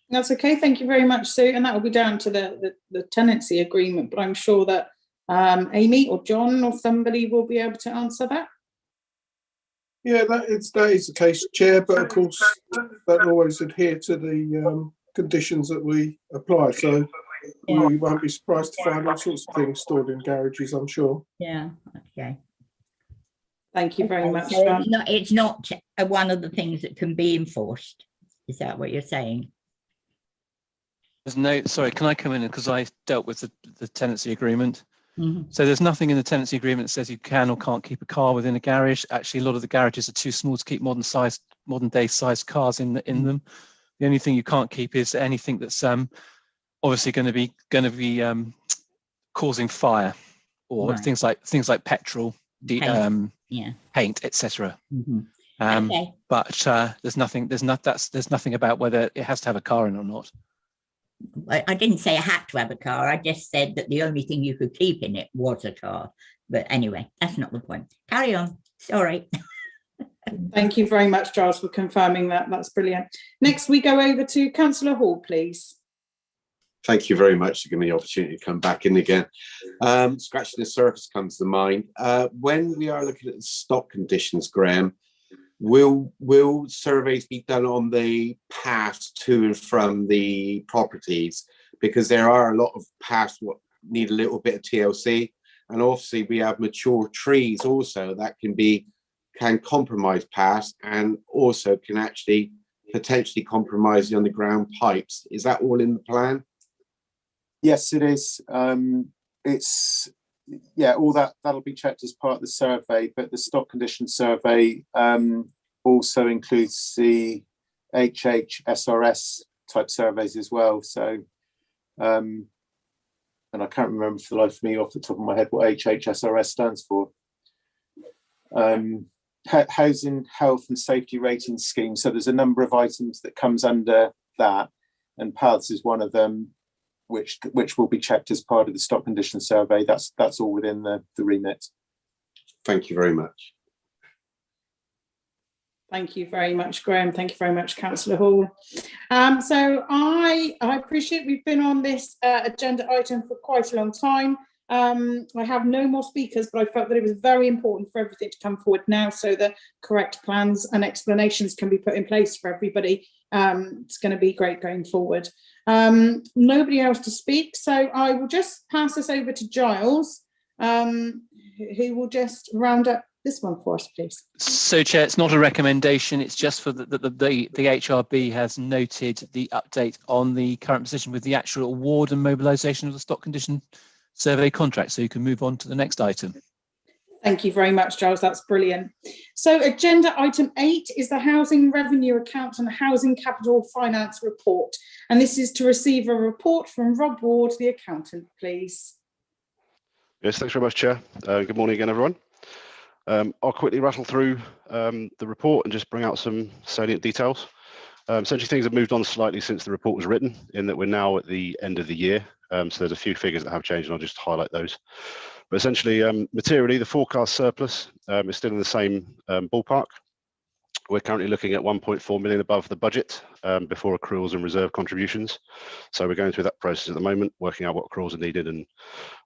That's okay. Thank you very much, Sue. And that will be down to the tenancy agreement, but I'm sure that Amy or John or somebody will be able to answer that. Yeah, that is the case, Chair, but of course that always adhere to the conditions that we apply. So we won't be surprised to find all sorts of things stored in garages, I'm sure. Yeah, okay. Thank you very much. So it's not one of the things that can be enforced. Is that what you're saying? There's no, sorry, can I come in, because I dealt with the tenancy agreement. Mm-hmm. So there's nothing in the tenancy agreement that says you can or can't keep a car within a garage. Actually, a lot of the garages are too small to keep modern day sized cars in them. The only thing you can't keep is anything that's obviously going to be causing fire, or Right. things like petrol, paint, etc. Mm-hmm. Okay. But there's nothing about whether it has to have a car in or not. I didn't say I had to have a car. I just said that the only thing you could keep in it was a car. But anyway, that's not the point. Carry on. Sorry. Thank you very much, Giles, for confirming that. That's brilliant. Next, we go over to Councillor Hall, please. Thank you very much for giving me the opportunity to come back in again. Scratching the surface comes to mind. When we are looking at the stock conditions, Graham, will surveys be done on the paths to and from the properties? Because there are a lot of paths what need a little bit of TLC, and obviously we have mature trees also that can compromise paths, and also can actually potentially compromise the underground pipes. Is that all in the plan? Yes, it is. It's all that'll be checked as part of the survey, but the stock condition survey also includes the HHSRS type surveys as well. So, and I can't remember for the life of me off the top of my head what HHSRS stands for. Housing Health and Safety Rating Scheme. So there's a number of items that comes under that, and paths is one of them, which will be checked as part of the stock condition survey. That's all within the remit. Thank you very much. Thank you very much, Graham. Thank you very much, Councillor Hall. So I appreciate we've been on this agenda item for quite a long time. I have no more speakers, but I felt that it was very important for everything to come forward now so that correct plans and explanations can be put in place for everybody. It's going to be great going forward. Nobody else to speak, so I will just pass this over to Giles, who will just round up this one for us, please. So, Chair, it's not a recommendation. It's just for the HRB has noted the update on the current position with the actual award and mobilisation of the stock condition survey contract. So you can move on to the next item. Thank you very much, Giles. That's brilliant. So agenda item 8 is the Housing Revenue Account and Housing Capital Finance Report. And this is to receive a report from Rob Ward, the accountant, please. Yes, thanks very much, Chair. Good morning again, everyone. I'll quickly rattle through the report and just bring out some salient details. Essentially, things have moved on slightly since the report was written, in that we're now at the end of the year. So there's a few figures that have changed, and I'll just highlight those. But essentially, materially, the forecast surplus is still in the same ballpark. We're currently looking at 1.4 million above the budget before accruals and reserve contributions. So we're going through that process at the moment, working out what accruals are needed. And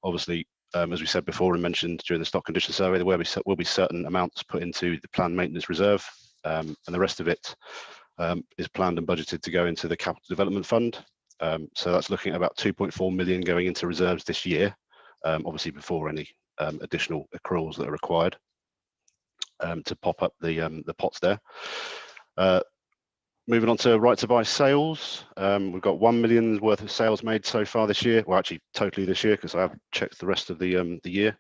obviously, as we said before and mentioned during the stock condition survey, there will be certain amounts put into the planned maintenance reserve, and the rest of it is planned and budgeted to go into the capital development fund. So that's looking at about 2.4 million going into reserves this year. Obviously before any additional accruals that are required to pop up the pots there. Moving on to right to buy sales, we've got 1 million worth of sales made so far this year. Well, actually totally this year, because I haven't checked the rest of the year.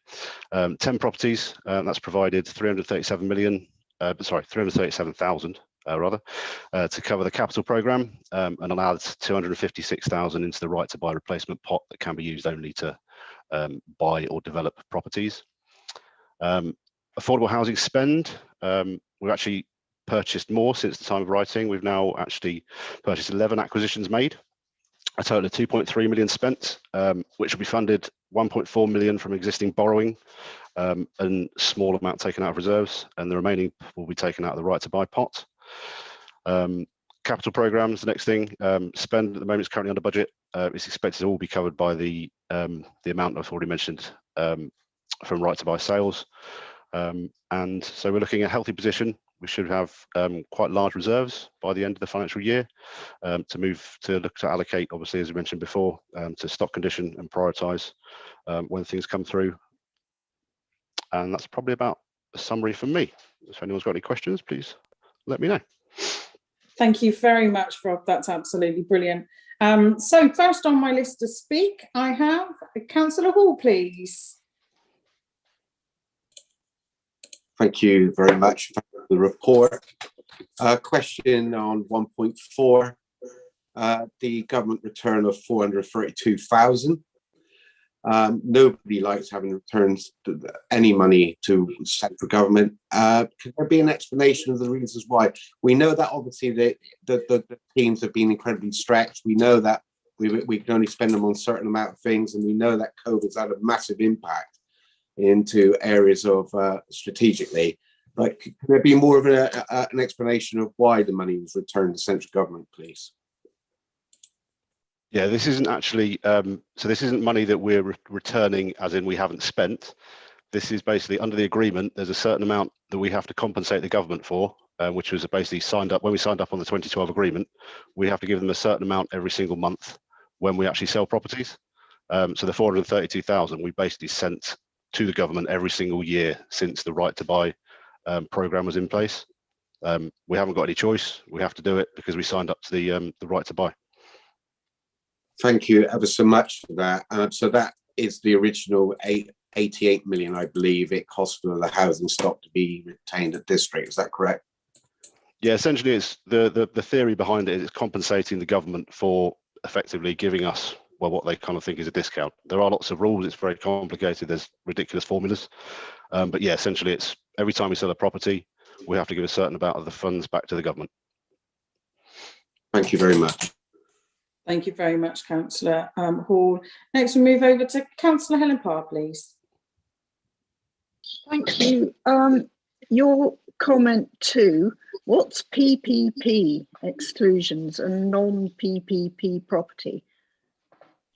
10 properties, that's provided 337,000 rather, to cover the capital programme, and allowed 256,000 into the right to buy replacement pot that can be used only to buy or develop properties. Affordable housing spend, we've actually purchased more since the time of writing. We've now actually purchased 11 acquisitions made, a total of 2.3 million spent, which will be funded 1.4 million from existing borrowing, and small amount taken out of reserves, and the remaining will be taken out of the right to buy pot. Capital programs, the next thing, spend at the moment is currently under budget. It's expected to all be covered by the amount I've already mentioned from right to buy sales. And so we're looking at a healthy position. We should have quite large reserves by the end of the financial year to look to allocate, obviously, as we mentioned before, to stock condition and prioritise when things come through. And that's probably about a summary from me. If anyone's got any questions, please let me know. Thank you very much, Rob. That's absolutely brilliant. So first on my list to speak, I have Councillor Hall, please. Thank you very much for the report. Question on 1.4, the government return of 432,000. Nobody likes having returns to any money to central government. Could there be an explanation of the reasons why? We know that obviously the teams have been incredibly stretched. We know that we can only spend them on a certain amount of things, and we know that COVID's had a massive impact into areas of strategically. But could there be more of an explanation of why the money was returned to central government, please? Yeah, this isn't actually, so this isn't money that we're returning as in we haven't spent. This is basically under the agreement, there's a certain amount that we have to compensate the government for, which was basically signed up, when we signed up on the 2012 agreement, we have to give them a certain amount every single month when we actually sell properties. So the 432,000 we basically sent to the government every single year since the right to buy programme was in place. We haven't got any choice, we have to do it because we signed up to the right to buy. Thank you ever so much for that. So that is the original 88 million, I believe, it cost for the housing stock to be retained at district. Is that correct? Yeah, essentially, it's the theory behind it is compensating the government for effectively giving us, well, what they kind of think is a discount. There are lots of rules. It's very complicated. There's ridiculous formulas. But yeah, essentially, it's every time we sell a property, we have to give a certain amount of the funds back to the government. Thank you very much. Thank you very much, Councillor Hall. Next, we move over to Councillor Helen Parr, please. Thank you. Your comment 2, what's PPP exclusions and non-PPP property?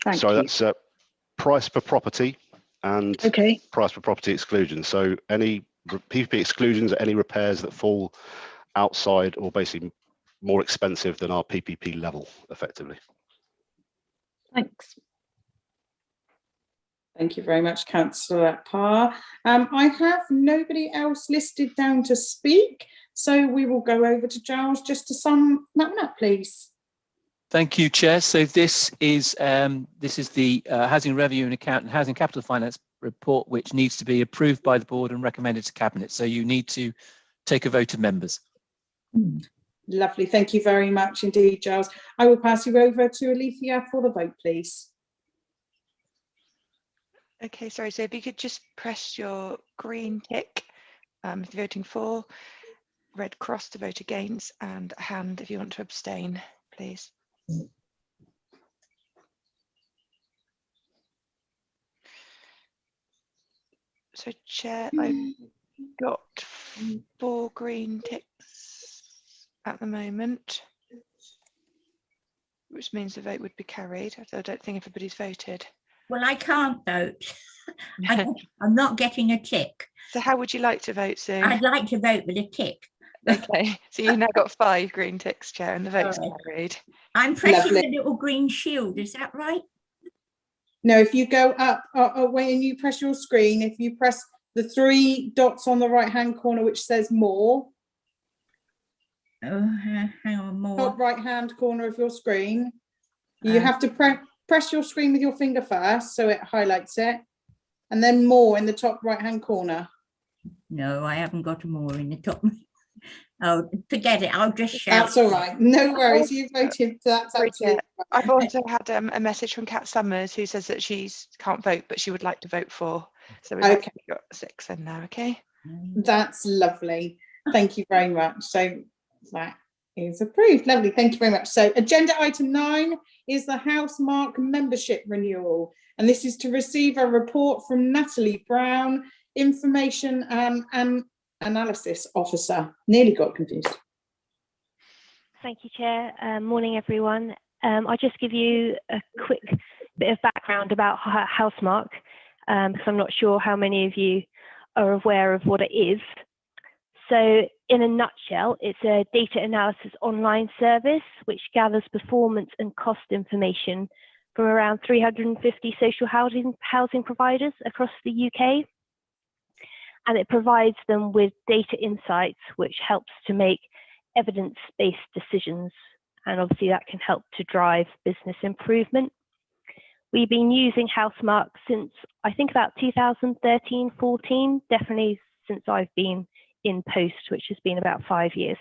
Thank you. That's price per property and price per property exclusion. So any PPP exclusions are any repairs that fall outside or basically more expensive than our PPP level, effectively. Thanks. Thank you very much, Councillor Parr. I have nobody else listed down to speak, so we will go over to Giles just to sum that one up, please. Thank you, Chair. So this is the Housing Revenue and Account and Housing Capital Finance report, which needs to be approved by the board and recommended to Cabinet. So you need to take a vote of members. Lovely. Thank you very much indeed, Giles. I will pass you over to Alethea for the vote, please. Okay, sorry. So if you could just press your green tick if you're voting for, red cross to vote against, and a hand if you want to abstain, please. So, Chair, I've got 4 green ticks at the moment, which means the vote would be carried. I don't think everybody's voted. Well, I can't vote. I'm not getting a tick. So how would you like to vote, Sue? I'd like to vote with a tick. Okay, so you've now got 5 green ticks, Chair, and the vote's carried. I'm pressing Lovely. the little green shield, is that right? No, if you go up, when you press your screen, if you press the 3 dots on the right-hand corner, which says more. Oh, hang on, more. Top right-hand corner of your screen. You have to press your screen with your finger first, so it highlights it. And then more in the top right-hand corner. No, I haven't got more in the top. Oh, forget it. I'll just shout. That's all right. No worries. You voted. That's absolutely right. I've also had a message from Kat Summers who says that she can't vote, but she would like to vote for. So we've Okay. got 6 in now, okay? That's lovely. Thank you very much. So that is approved. Lovely. Thank you very much. So agenda item 9 is the Housemarque membership renewal. And this is to receive a report from Natalie Brown, Information and Analysis Officer. Nearly got confused. Thank you, Chair. Morning, everyone. I'll just give you a quick bit of background about Housemarque, because I'm not sure how many of you are aware of what it is. So in a nutshell, it's a data analysis online service which gathers performance and cost information from around 350 social housing providers across the UK. And it provides them with data insights which helps to make evidence-based decisions. And obviously that can help to drive business improvement. We've been using Housemarque since I think about 2013-14, definitely since I've been in post, which has been about 5 years.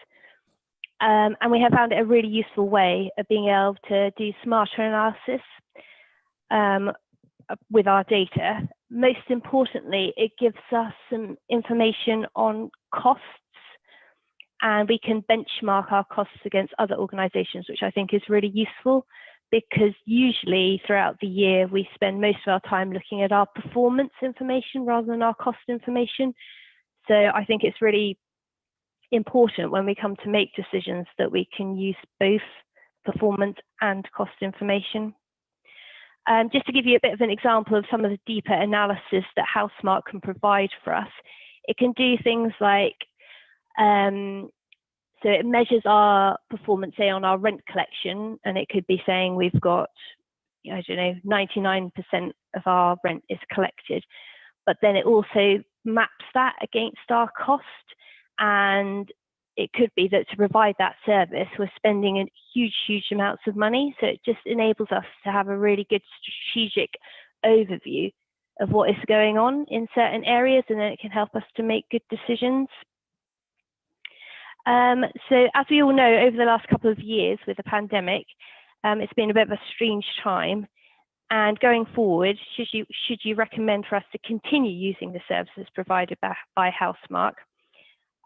And we have found it a really useful way of being able to do smarter analysis with our data. Most importantly, it gives us some information on costs, and we can benchmark our costs against other organisations, which I think is really useful, because usually throughout the year we spend most of our time looking at our performance information rather than our cost information. So I think it's really important when we come to make decisions that we can use both performance and cost information. Just to give you a bit of an example of some of the deeper analysis that Housemarque can provide for us, it can do things like, so it measures our performance, say, on our rent collection, and it could be saying we've got, I don't know, 99% of our rent is collected, but then it also maps that against our cost, and it could be that to provide that service, we're spending a huge amounts of money. So it just enables us to have a really good strategic overview of what is going on in certain areas, and then it can help us to make good decisions. So as we all know, over the last couple of years with the pandemic, it's been a bit of a strange time. And going forward, should you recommend for us to continue using the services provided by Housemarque?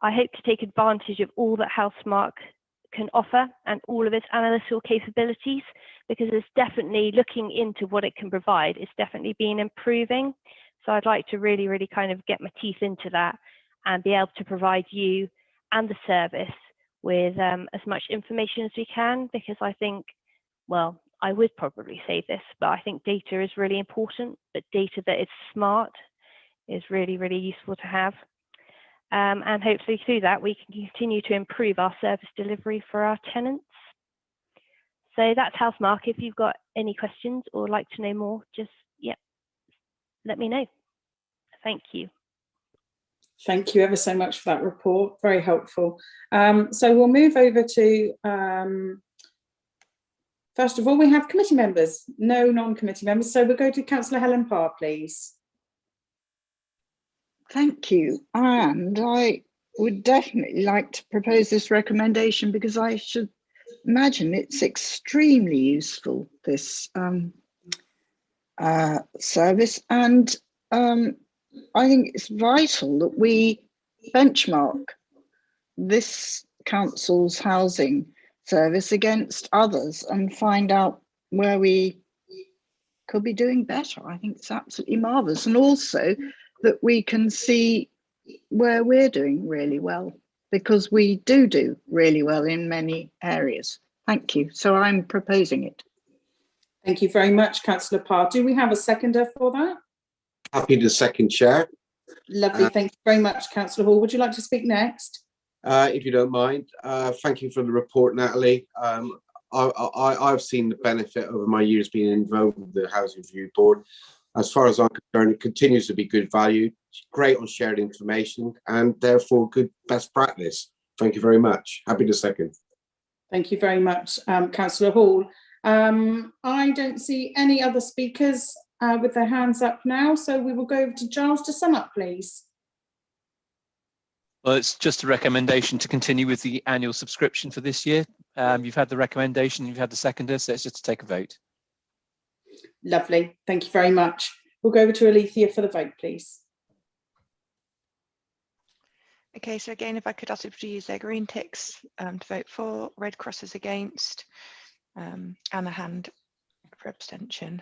I hope to take advantage of all that Housemarque can offer and all of its analytical capabilities, because it's definitely looking into what it can provide. It's definitely been improving. So I'd like to really kind of get my teeth into that and be able to provide you and the service with as much information as we can, because I think, well, I would probably say this, but I think data is really important, but data that is smart is really useful to have. And hopefully through that, we can continue to improve our service delivery for our tenants. So that's Housemarque. If you've got any questions or like to know more, just, let me know. Thank you. Thank you ever so much for that report. Very helpful. So we'll move over to, first of all, we have committee members, no non-committee members. So we'll go to Councillor Helen Parr, please. Thank you. And I would definitely like to propose this recommendation because I should imagine it's extremely useful, this service. And I think it's vital that we benchmark this council's housing service against others and find out where we could be doing better. I think it's absolutely marvellous. And also that we can see where we're doing really well, because we do really well in many areas. Thank you. So I'm proposing it. Thank you very much, Councillor Parr. Do we have a seconder for that? Happy to second, Chair. Lovely. Thank you very much, Councillor Hall. Would you like to speak next? If you don't mind. Thank you for the report, Natalie. I've seen the benefit over my years being involved with the Housing Review Board. As far as I'm concerned, it continues to be good value, great on shared information, and therefore good best practice. Thank you very much. Happy to second. Thank you very much, Councillor Hall. I don't see any other speakers with their hands up now, so we will go over to Giles to sum up, please. Well, it's just a recommendation to continue with the annual subscription for this year. You've had the recommendation, you've had the seconder, so it's just to take a vote. Lovely. Thank you very much. We'll go over to Alethea for the vote, please. Okay, so again, if I could ask people to use their green ticks to vote for, red crosses against, and a hand for abstention.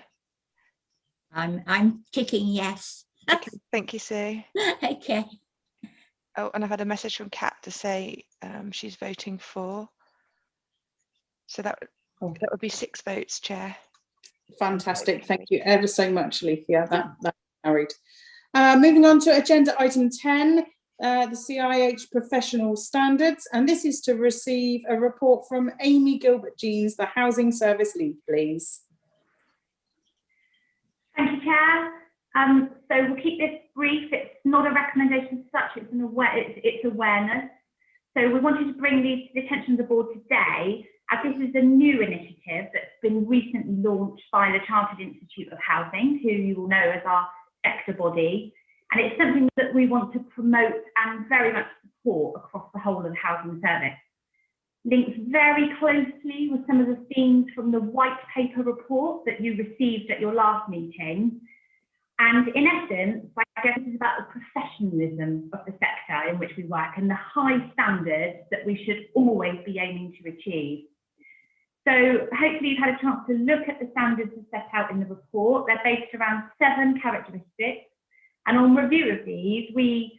I'm ticking yes. Okay, thank you, Sue. Okay. Oh, and I've had a message from Kat to say she's voting for. So that would be 6 votes, Chair. Fantastic. Thank you ever so much, Alethea. That's carried. Moving on to agenda item 10, the CIH professional standards. And this is to receive a report from Amy Gilbert-Jeans, the Housing Service Lead, please. Thank you, Chair. So we'll keep this brief. It's not a recommendation as such, it's awareness. So we wanted to bring these to the attention of the board today, as this is a new initiative that's been recently launched by the Chartered Institute of Housing, who you will know as our sector body. And it's something that we want to promote and very much support across the whole of the housing service. Links very closely with some of the themes from the white paper report that you received at your last meeting. And in essence, I guess this is about the professionalism of the sector in which we work and the high standards that we should always be aiming to achieve. So hopefully you've had a chance to look at the standards set out in the report. They're based around 7 characteristics. And on review of these, we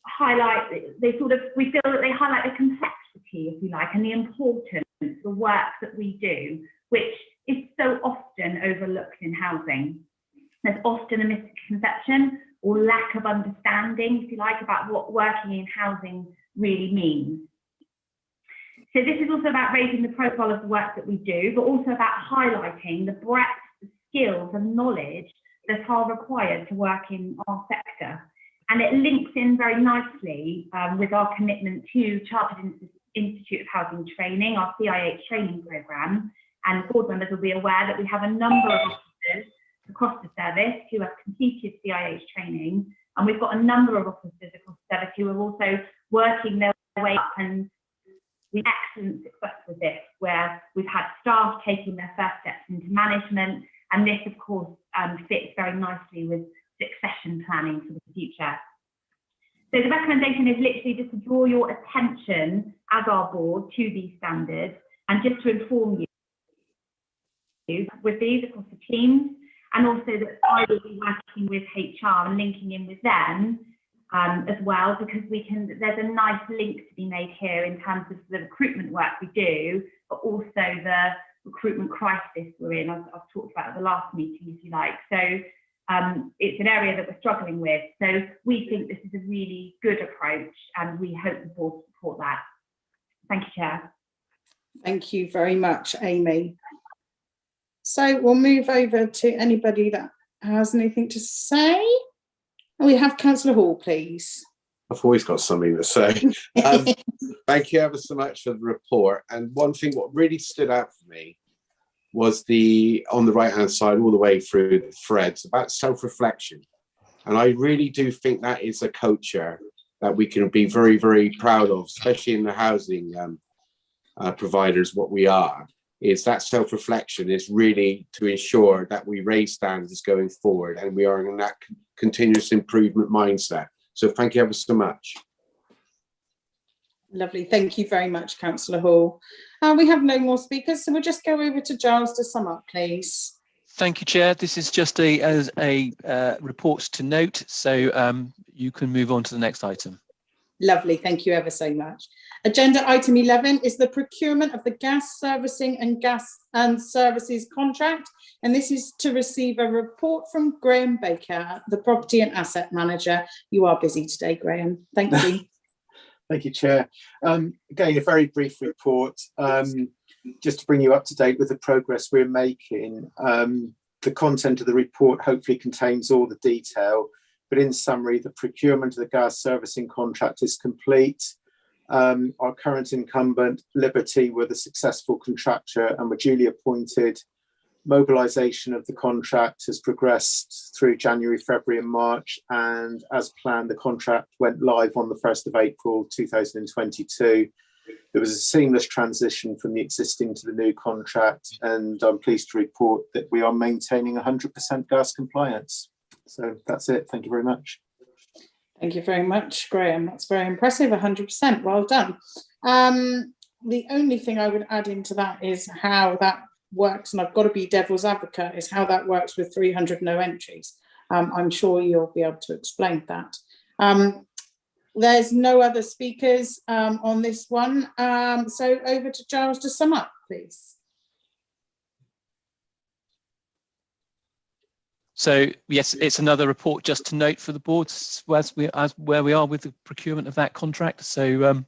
highlight, we feel that they highlight the complexity, if you like, and the importance of the work that we do, which is so often overlooked in housing. There's often a misconception or lack of understanding, if you like, about what working in housing really means. So this is also about raising the profile of the work that we do, but also about highlighting the breadth of skills and knowledge that are required to work in our sector. And it links in very nicely with our commitment to Chartered Institute of Housing Training, our CIH training programme. And board members will be aware that we have a number of officers across the service who have completed CIH training. And we've got a number of officers across the service who are also working their way up, and we've had excellent success with this, where we've had staff taking their first steps into management. And this, of course, fits very nicely with succession planning for the future. So the recommendation is literally just to draw your attention as our board to these standards, and just to inform you with these across the teams, and also that I will be working with HR and linking in with them as well, because there's a nice link to be made here in terms of the recruitment work we do, but also the recruitment crisis we're in, as I've talked about at the last meeting, if you like. So it's an area that we're struggling with. So we think this is a really good approach, and we hope the board will support that. Thank you, Chair. Thank you very much, Amy. So we'll move over to anybody that has anything to say. We have Councillor Hall, please. I've always got something to say. Thank you ever so much for the report. And one thing what really stood out for me was on the right-hand side, all the way through the threads, about self-reflection. And I really do think that is a culture that we can be very, very proud of, especially in the housing providers, what we are, is that self-reflection is really to ensure that we raise standards going forward and we are in that continuous improvement mindset. So thank you ever so much. Lovely. Thank you very much, Councillor Hall. We have no more speakers, so we'll just go over to Giles to sum up, please. Thank you, Chair. This is just a report to note, so you can move on to the next item. Lovely. Thank you ever so much. Agenda item 11 is the procurement of the gas servicing and gas and services contract. And this is to receive a report from Graham Baker, the property and asset manager. You are busy today, Graham. Thank you. Thank you, Chair. Again, a very brief report, just to bring you up to date with the progress we're making. The content of the report hopefully contains all the detail, but in summary, the procurement of the gas servicing contract is complete. Our current incumbent, Liberty, were the successful contractor and were duly appointed. Mobilisation of the contract has progressed through January, February and March, and as planned, the contract went live on the 1st of April 2022. There was a seamless transition from the existing to the new contract, and I'm pleased to report that we are maintaining 100% gas compliance. So that's it. Thank you very much. Thank you very much, Graham. That's very impressive, 100%. Well done. The only thing I would add into that is how that works, and I've got to be devil's advocate, is how that works with 300 no entries. I'm sure you'll be able to explain that. There's no other speakers on this one. So over to Giles to sum up, please. So yes, it's another report just to note for the board as where we are with the procurement of that contract. So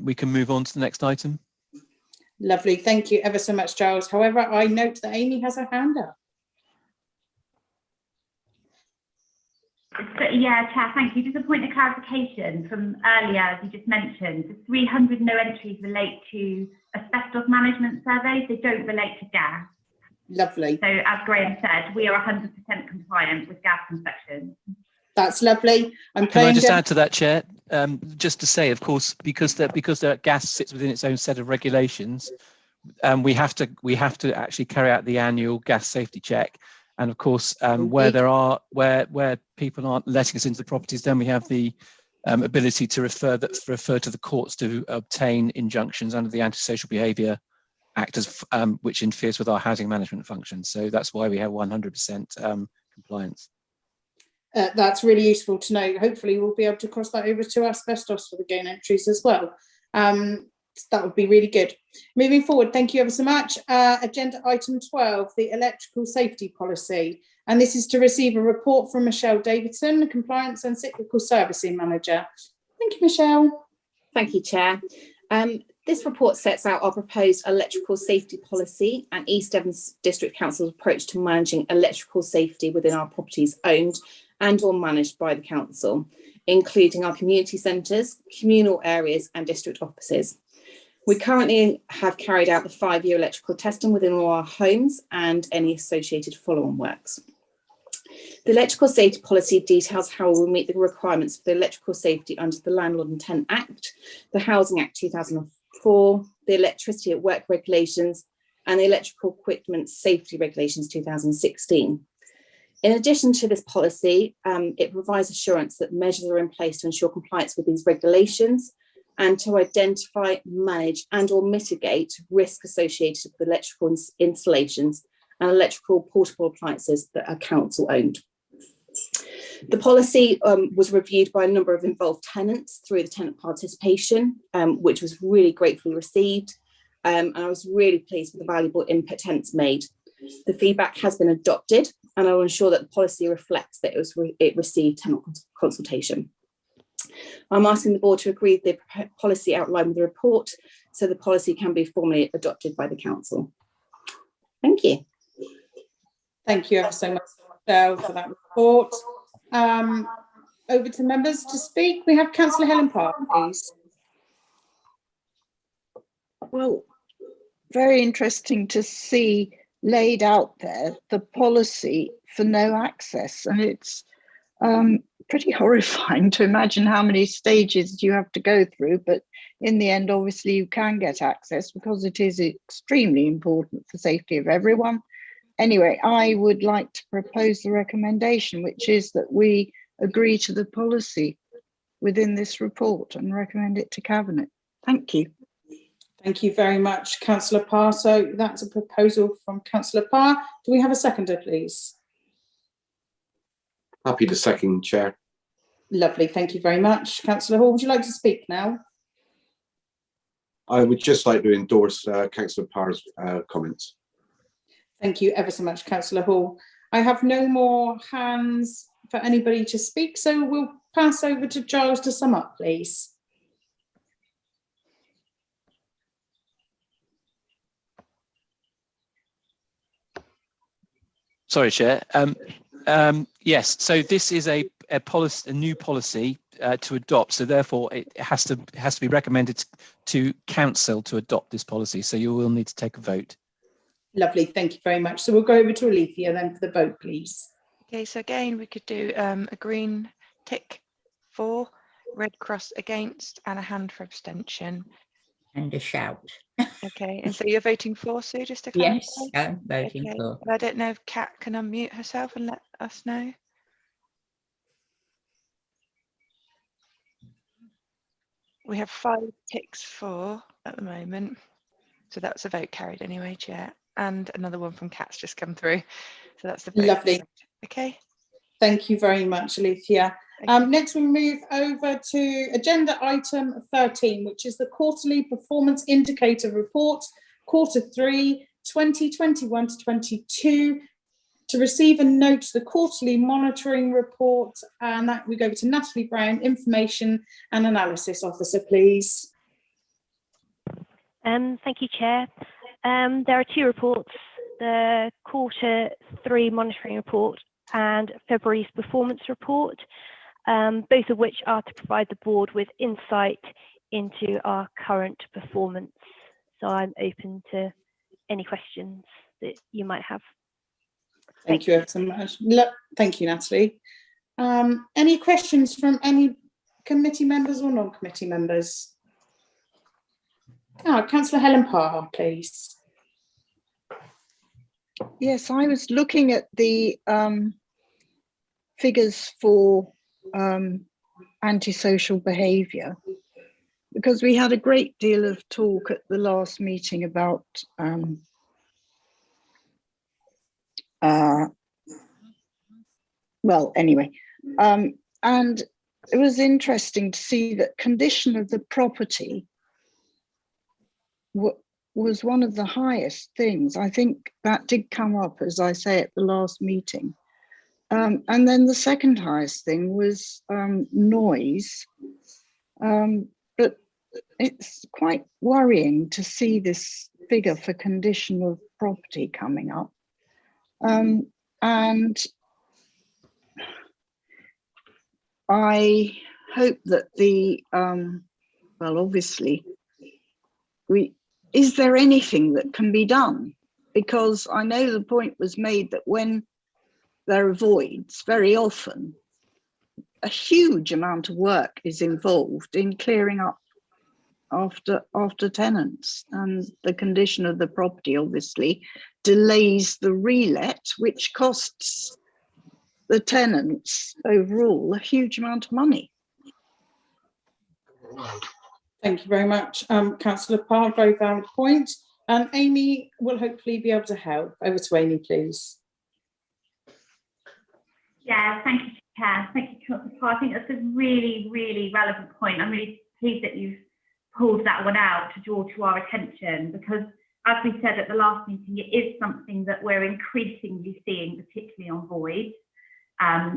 we can move on to the next item. Lovely, thank you ever so much, Giles. However, I note that Amy has her hand up. Yeah, Chair, thank you. Just a point of clarification from earlier, as you just mentioned, the 300 no entries relate to asbestos management surveys. They don't relate to gas. Lovely. So as Graham said, we are 100% compliant with gas inspections. That's lovely. Can I just add to that, Chair? Just to say, of course, because the gas sits within its own set of regulations, we have to actually carry out the annual gas safety check. And of course, where people aren't letting us into the properties, then we have the ability to refer to the courts to obtain injunctions under the Antisocial Behaviour Act, which interferes with our housing management functions. So that's why we have 100% compliance. That's really useful to know. Hopefully we'll be able to cross that over to asbestos for the gain entries as well. That would be really good. Moving forward, thank you ever so much. Agenda item 12, the electrical safety policy. And this is to receive a report from Michelle Davidson, the Compliance and Cyclical Servicing Manager. Thank you, Michelle. Thank you, Chair. This report sets out our proposed electrical safety policy and East Devon District Council's approach to managing electrical safety within our properties owned and or managed by the council, including our community centres, communal areas and district offices. We currently have carried out the 5-year electrical testing within all our homes and any associated follow-on works. The electrical safety policy details how we will meet the requirements for the electrical safety under the Landlord and Tenant Act, the Housing Act 2004, the Electricity at Work Regulations, and the Electrical Equipment Safety Regulations 2016. In addition to this policy, it provides assurance that measures are in place to ensure compliance with these regulations and to identify, manage and or mitigate risk associated with electrical installations and electrical portable appliances that are council owned. The policy was reviewed by a number of involved tenants through the tenant participation, which was really gratefully received. And I was really pleased with the valuable input tenants made. The feedback has been adopted, and I will ensure that the policy reflects that it received tenant consultation. I'm asking the board to agree with the policy outlined with the report so the policy can be formally adopted by the council. Thank you. Thank you ever so much, Michelle, for that report. Over to members to speak. We have Councillor Helen Park, please. Well, very interesting to see laid out there the policy for no access, and it's Pretty horrifying to imagine how many stages you have to go through, but in the end, obviously, you can get access because it is extremely important for safety of everyone. Anyway, I would like to propose the recommendation, which is that we agree to the policy within this report and recommend it to Cabinet. Thank you. Thank you very much, Councillor Parr. So that's a proposal from Councillor Parr. Do we have a seconder, please? Happy to second, Chair. Lovely, thank you very much. Councillor Hall, would you like to speak now? I would just like to endorse Councillor Parr's comments. Thank you ever so much, Councillor Hall. I have no more hands for anybody to speak, so we'll pass over to Giles to sum up, please. Sorry, Chair. Yes, so this is a policy, a new policy to adopt. So therefore, it has to be recommended to Council to adopt this policy. So you will need to take a vote. Lovely, thank you very much. So we'll go over to Alethea then for the vote, please. Okay, so again, we could do a green tick for, red cross against, and a hand for abstention. And a shout. Okay, and so you're voting for, Sue, just to clarify? Yes, I'm voting Okay. for. I don't know if Kat can unmute herself and let us know. We have 5 ticks for at the moment. So that's a vote carried anyway, Chair. And another one from Kat's just come through. So that's the vote. Lovely. Okay. Thank you very much, Alethea. Next, we move over to agenda item 13, which is the quarterly performance indicator report, Q3 2021 to 22. To receive and note the quarterly monitoring report, and that we go to Natalie Brown, Information and Analysis Officer, please. Thank you, Chair. There are 2 reports, the Q3 monitoring report and February's performance report, both of which are to provide the board with insight into our current performance. So I'm open to any questions that you might have. Thank you so much. Thank you, Natalie. Any questions from any committee members or non-committee members? Councillor Helen Parr, please. Yes, I was looking at the figures for antisocial behaviour, because we had a great deal of talk at the last meeting about well, anyway, and it was interesting to see that condition of the property was one of the highest things. I think that did come up, as I say, at the last meeting. And then the second highest thing was noise. But it's quite worrying to see this figure for condition of property coming up. And I hope that the, well, obviously, is there anything that can be done? Because I know the point was made that when there are voids, very often a huge amount of work is involved in clearing up after tenants, and the condition of the property obviously delays the relet, which costs the tenants overall a huge amount of money. Thank you very much, Councillor Parr, very valid point. And Amy will hopefully be able to help. Over to Amy, please. Yeah, thank you, Chair. Thank you, Councillor Parr. I think that's a really, really relevant point. I'm really pleased that you've pulled that one out to draw to our attention, because as we said at the last meeting, it is something that we're increasingly seeing, particularly on voids.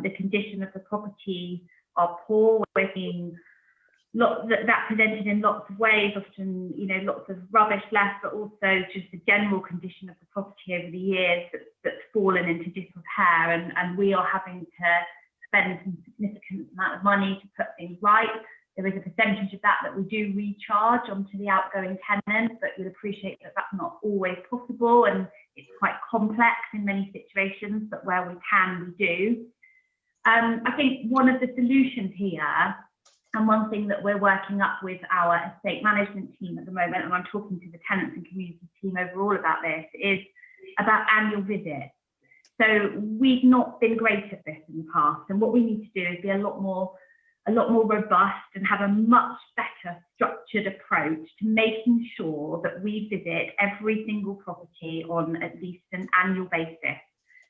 The condition of the property are poor. We're seeing that presented in lots of ways, often, you know, lots of rubbish left, but also just the general condition of the property over the years that's fallen into disrepair, and we are having to spend some significant amount of money to put things right. There is a percentage of that we do recharge onto the outgoing tenant, but you'll appreciate that that's not always possible, and it's quite complex in many situations, but where we can, we do. I think one of the solutions here, and one thing that we're working up with our estate management team at the moment, and I'm talking to the tenants and community team overall about this, is about annual visits. So we've not been great at this in the past, and what we need to do is be a lot more robust and have a much better structured approach to making sure that we visit every single property on at least an annual basis.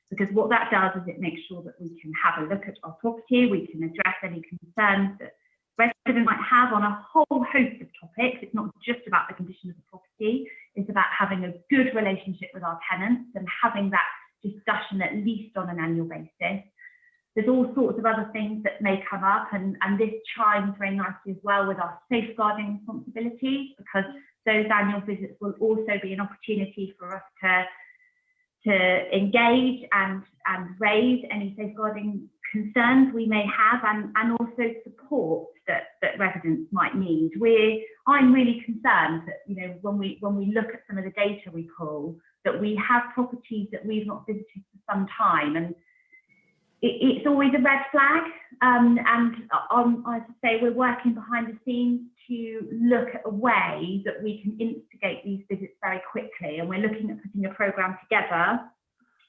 Because what that does is it makes sure that we can have a look at our property, we can address any concerns that residents might have on a whole host of topics. It's not just about the condition of the property, it's about having a good relationship with our tenants and having that discussion at least on an annual basis. There's all sorts of other things that may come up, and this chimes very nicely as well with our safeguarding responsibilities, because those annual visits will also be an opportunity for us to engage and raise any safeguarding concerns we may have, and also support that residents might need. I'm really concerned that, you know, when we look at some of the data we pull, that we have properties that we've not visited for some time, and it's always a red flag. And I say we're working behind the scenes to look at a way that we can instigate these visits very quickly, and we're looking at putting a programme together,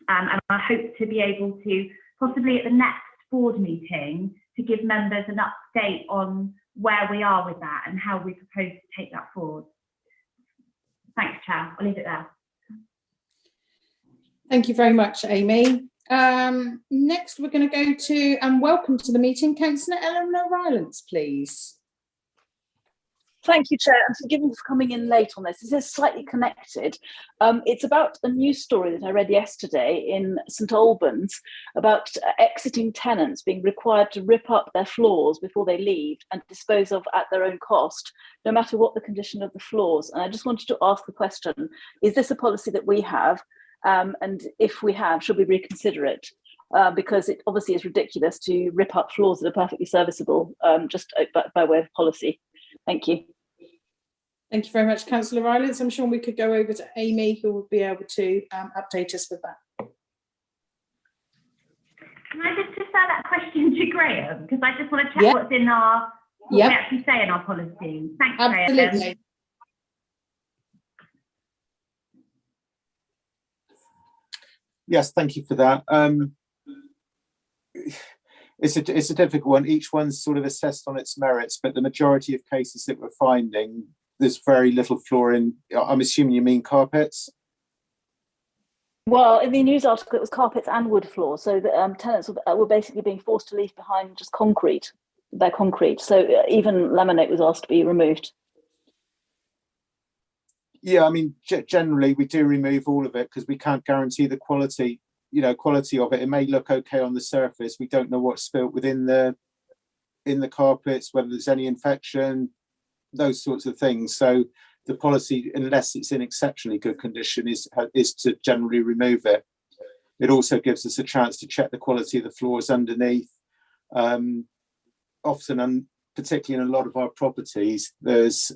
and I hope to be able to, possibly at the next board meeting, to give members an update on where we are with that and how we propose to take that forward. Thanks, Chair. I'll leave it there. Thank you very much, Amy. Next, we're going to go to, and welcome to the meeting, Councillor Eleanor Rylance, please. Thank you, Chair, and forgive me for coming in late on this. This is slightly connected. It's about a news story that I read yesterday in St Albans about exiting tenants being required to rip up their floors before they leave and dispose of at their own cost, no matter what the condition of the floors. And I just wanted to ask the question, is this a policy that we have? And if we have, should we reconsider it? Because it obviously is ridiculous to rip up floors that are perfectly serviceable, just by way of policy. Thank you. Thank you very much, Councillor Rylance. I'm sure we could go over to Amy, who will be able to update us with that. Can I just defer that question to Graham? Because I just want to check what's in what we actually say in our policy. Thanks, Absolutely. Graham. Yes, thank you for that. It's a difficult one. Each one's sort of assessed on its merits, but the majority of cases that we're finding, there's very little flooring. I'm assuming you mean carpets? Well, in the news article, it was carpets and wood floors. So the tenants were basically being forced to leave behind just concrete, their concrete. So even laminate was asked to be removed. Yeah, I mean, generally we do remove all of it because we can't guarantee the quality, quality of it. It may look okay on the surface. We don't know what's spilt within the carpets, whether there's any infection, those sorts of things. So the policy, unless it's in exceptionally good condition, is to generally remove it. It also gives us a chance to check the quality of the floors underneath. Often, and particularly in a lot of our properties, there's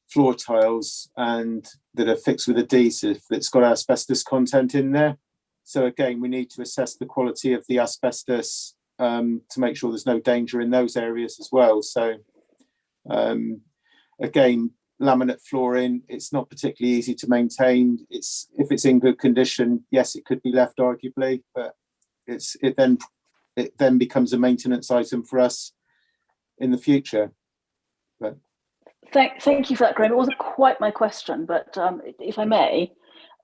floor tiles and that are fixed with adhesive that's got asbestos content in there. So again, we need to assess the quality of the asbestos to make sure there's no danger in those areas as well. So again, laminate flooring, it's not particularly easy to maintain. If it's in good condition, yes, it could be left arguably, but it then becomes a maintenance item for us in the future. But Thank you for that, Graham. It wasn't quite my question, but if I may,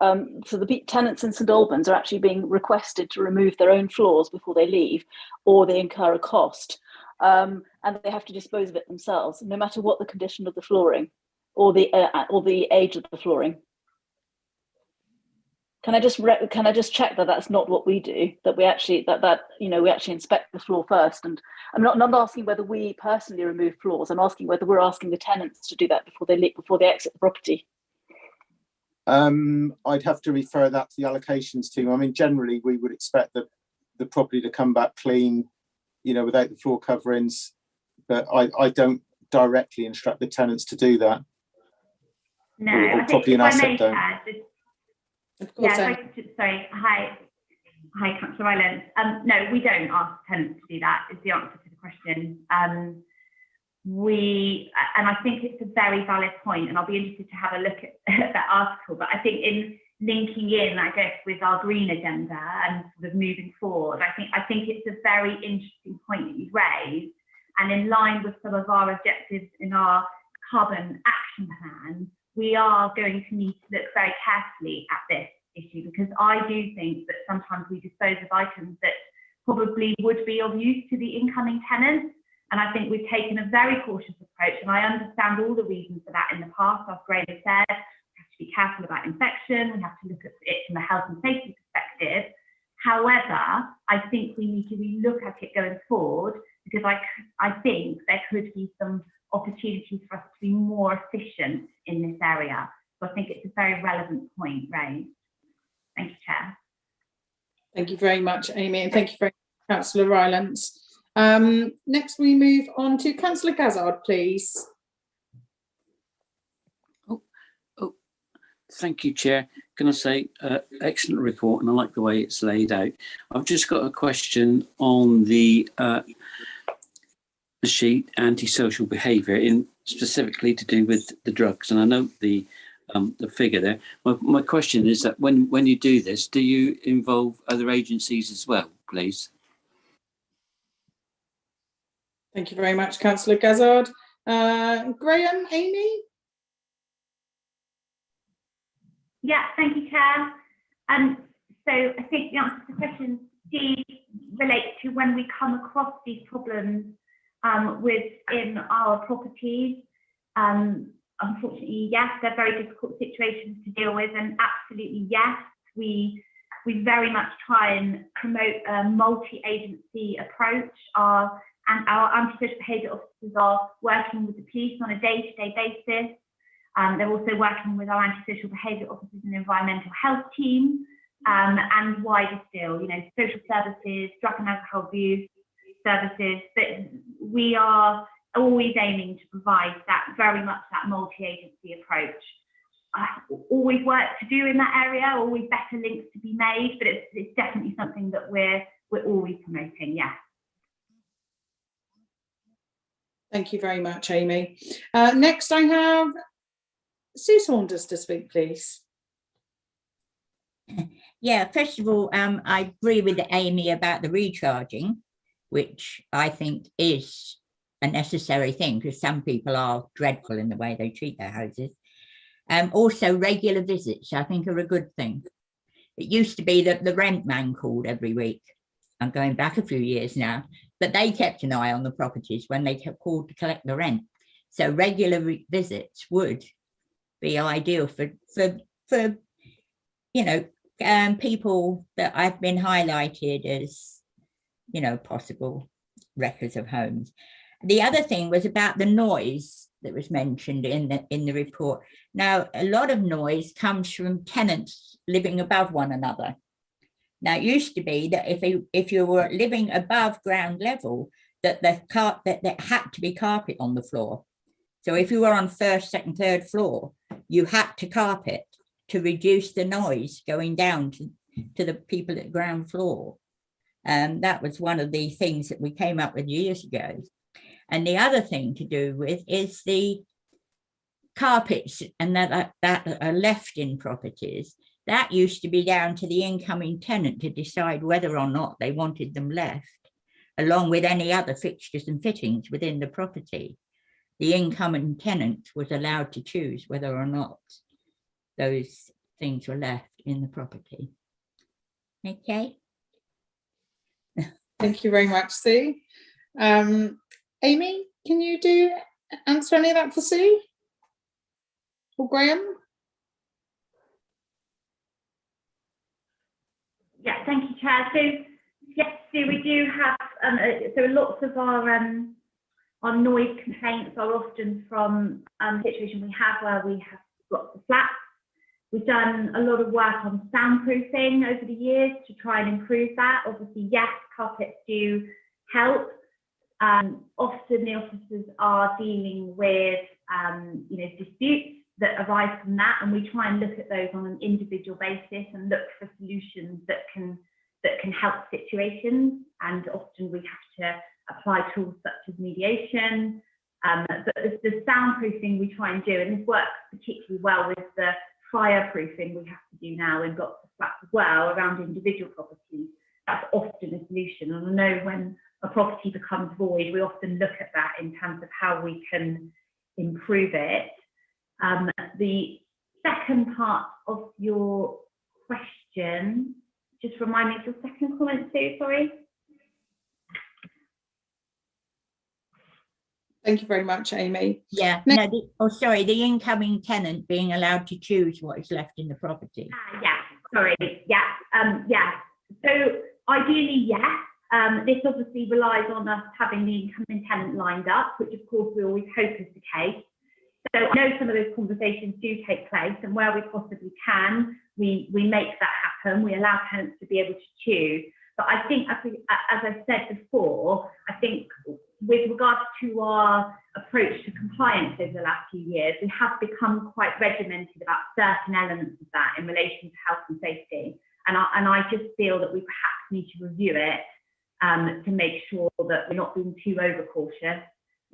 so the tenants in St Albans are actually being requested to remove their own floors before they leave, or they incur a cost, and they have to dispose of it themselves, no matter what the condition of the flooring or the age of the flooring. Can I just check that that's not what we do? That we actually we actually inspect the floor first. And I'm not asking whether we personally remove floors. I'm asking whether we're asking the tenants to do that before they exit the property. I'd have to refer that to the allocations team. I mean, generally we would expect the property to come back clean, without the floor coverings. But I don't directly instruct the tenants to do that. No, or I think property and if I asset may don't. add, sorry, hi. Hi, Councillor Rowland. No, we don't ask tenants to do that, is the answer to the question. And I think it's a very valid point, and I'll be interested to have a look at that article, but I think in linking in, I guess, with our green agenda and sort of moving forward, I think it's a very interesting point that you've raised, and in line with some of our objectives in our carbon action plan, we are going to need to look very carefully at this issue, because I do think that sometimes we dispose of items that probably would be of use to the incoming tenants. And I think we've taken a very cautious approach, and I understand all the reasons for that in the past. As Graham said, we have to be careful about infection, we have to look at it from a health and safety perspective. However, I think we need to relook at it going forward, because I think there could be some opportunities for us to be more efficient in this area. So I think it's a very relevant point raised. Thank you, Chair. Thank you very much, Amy, and thank you very much, Councillor Rylance. Next, we move on to Councillor Gazzard, please. Thank you, Chair. Can I say excellent report, and I like the way it's laid out. I've just got a question on the sheet, antisocial behaviour, in specifically to do with the drugs, and I note the figure there. My question is that when you do this, do you involve other agencies as well, please? Thank you very much, Councillor Gazzard. Graham, Amy? Yeah, thank you, Chair. So I think the answer to the question D relates to when we come across these problems within our properties. Unfortunately, yes, they're very difficult situations to deal with, and absolutely yes, we very much try and promote a multi-agency approach. Our antisocial behaviour officers are working with the police on a day-to-day basis. They're also working with our antisocial behaviour officers and environmental health team, and wider still, social services, drug and alcohol abuse services. But we are always aiming to provide that, very much that multi-agency approach. Always work to do in that area, always better links to be made, but it's definitely something that we're always promoting, yeah. Thank you very much, Amy. Next, I have Sue Saunders to speak, please. Yeah, first of all, I agree with Amy about the recharging, which I think is a necessary thing, because some people are dreadful in the way they treat their houses. Also, regular visits, I think, are a good thing. It used to be that the rent man called every week. I'm going back a few years now, but they kept an eye on the properties when they called to collect the rent. So regular visits would be ideal for people that I've been highlighted as, possible wreckers of homes. The other thing was about the noise that was mentioned in the report. Now, a lot of noise comes from tenants living above one another. Now, it used to be that if you were living above ground level, that there had to be carpet on the floor. So if you were on first, second, third floor, you had to carpet to reduce the noise going down to the people at ground floor. And that was one of the things that we came up with years ago. And the other thing to do with is the carpets and that are left in properties. That used to be down to the incoming tenant to decide whether or not they wanted them left, along with any other fixtures and fittings within the property. The incoming tenant was allowed to choose whether or not those things were left in the property. Okay. Thank you very much, Sue. Amy, can you answer any of that for Sue or Graham? Yeah, thank you, Chair. So yes, Sue, we do have so lots of our noise complaints are often from the situation we have where we have lots of flats. We've done a lot of work on soundproofing over the years to try and improve that. Obviously, yes, carpets do help. Often the officers are dealing with disputes that arise from that, and we try and look at those on an individual basis and look for solutions that can that can help situations, and often we have to apply tools such as mediation. But the soundproofing we try and do, and this works particularly well with the fireproofing we have to do now in blocks of flats as well around individual properties. That's often a solution. And I know when a property becomes void, we often look at that in terms of how we can improve it. The second part of your question, just remind me of your second comment too, sorry. Thank you very much, Amy. Yeah, no, sorry, the incoming tenant being allowed to choose what is left in the property. Yeah, sorry, yeah, yeah. So ideally, yes. This obviously relies on us having the incoming tenant lined up, which of course we always hope is the case. So I know some of those conversations do take place, and where we possibly can, we make that happen. We allow tenants to be able to choose. But I think, as I said before, I think with regards to our approach to compliance over the last few years, we have become quite regimented about certain elements of that in relation to health and safety. And I just feel that we perhaps need to review it to make sure that we're not being too overcautious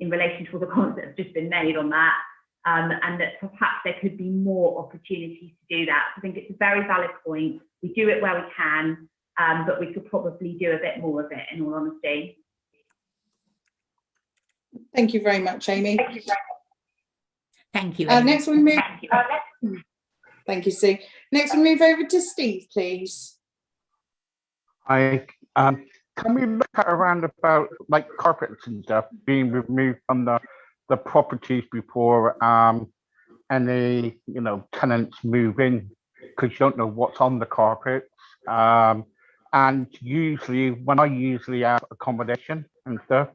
in relation to all the comments that have just been made on that, and that perhaps there could be more opportunities to do that. I think it's a very valid point. We do it where we can, but we could probably do a bit more of it, in all honesty. Thank you very much, Amy. Thank you. Thank you. Next we move. Thank you, Sue. Next we move over to Steve, please. Can we look at around about like carpets and stuff being removed from the properties before any tenants move in, because you don't know what's on the carpets. And usually when I have accommodation and stuff,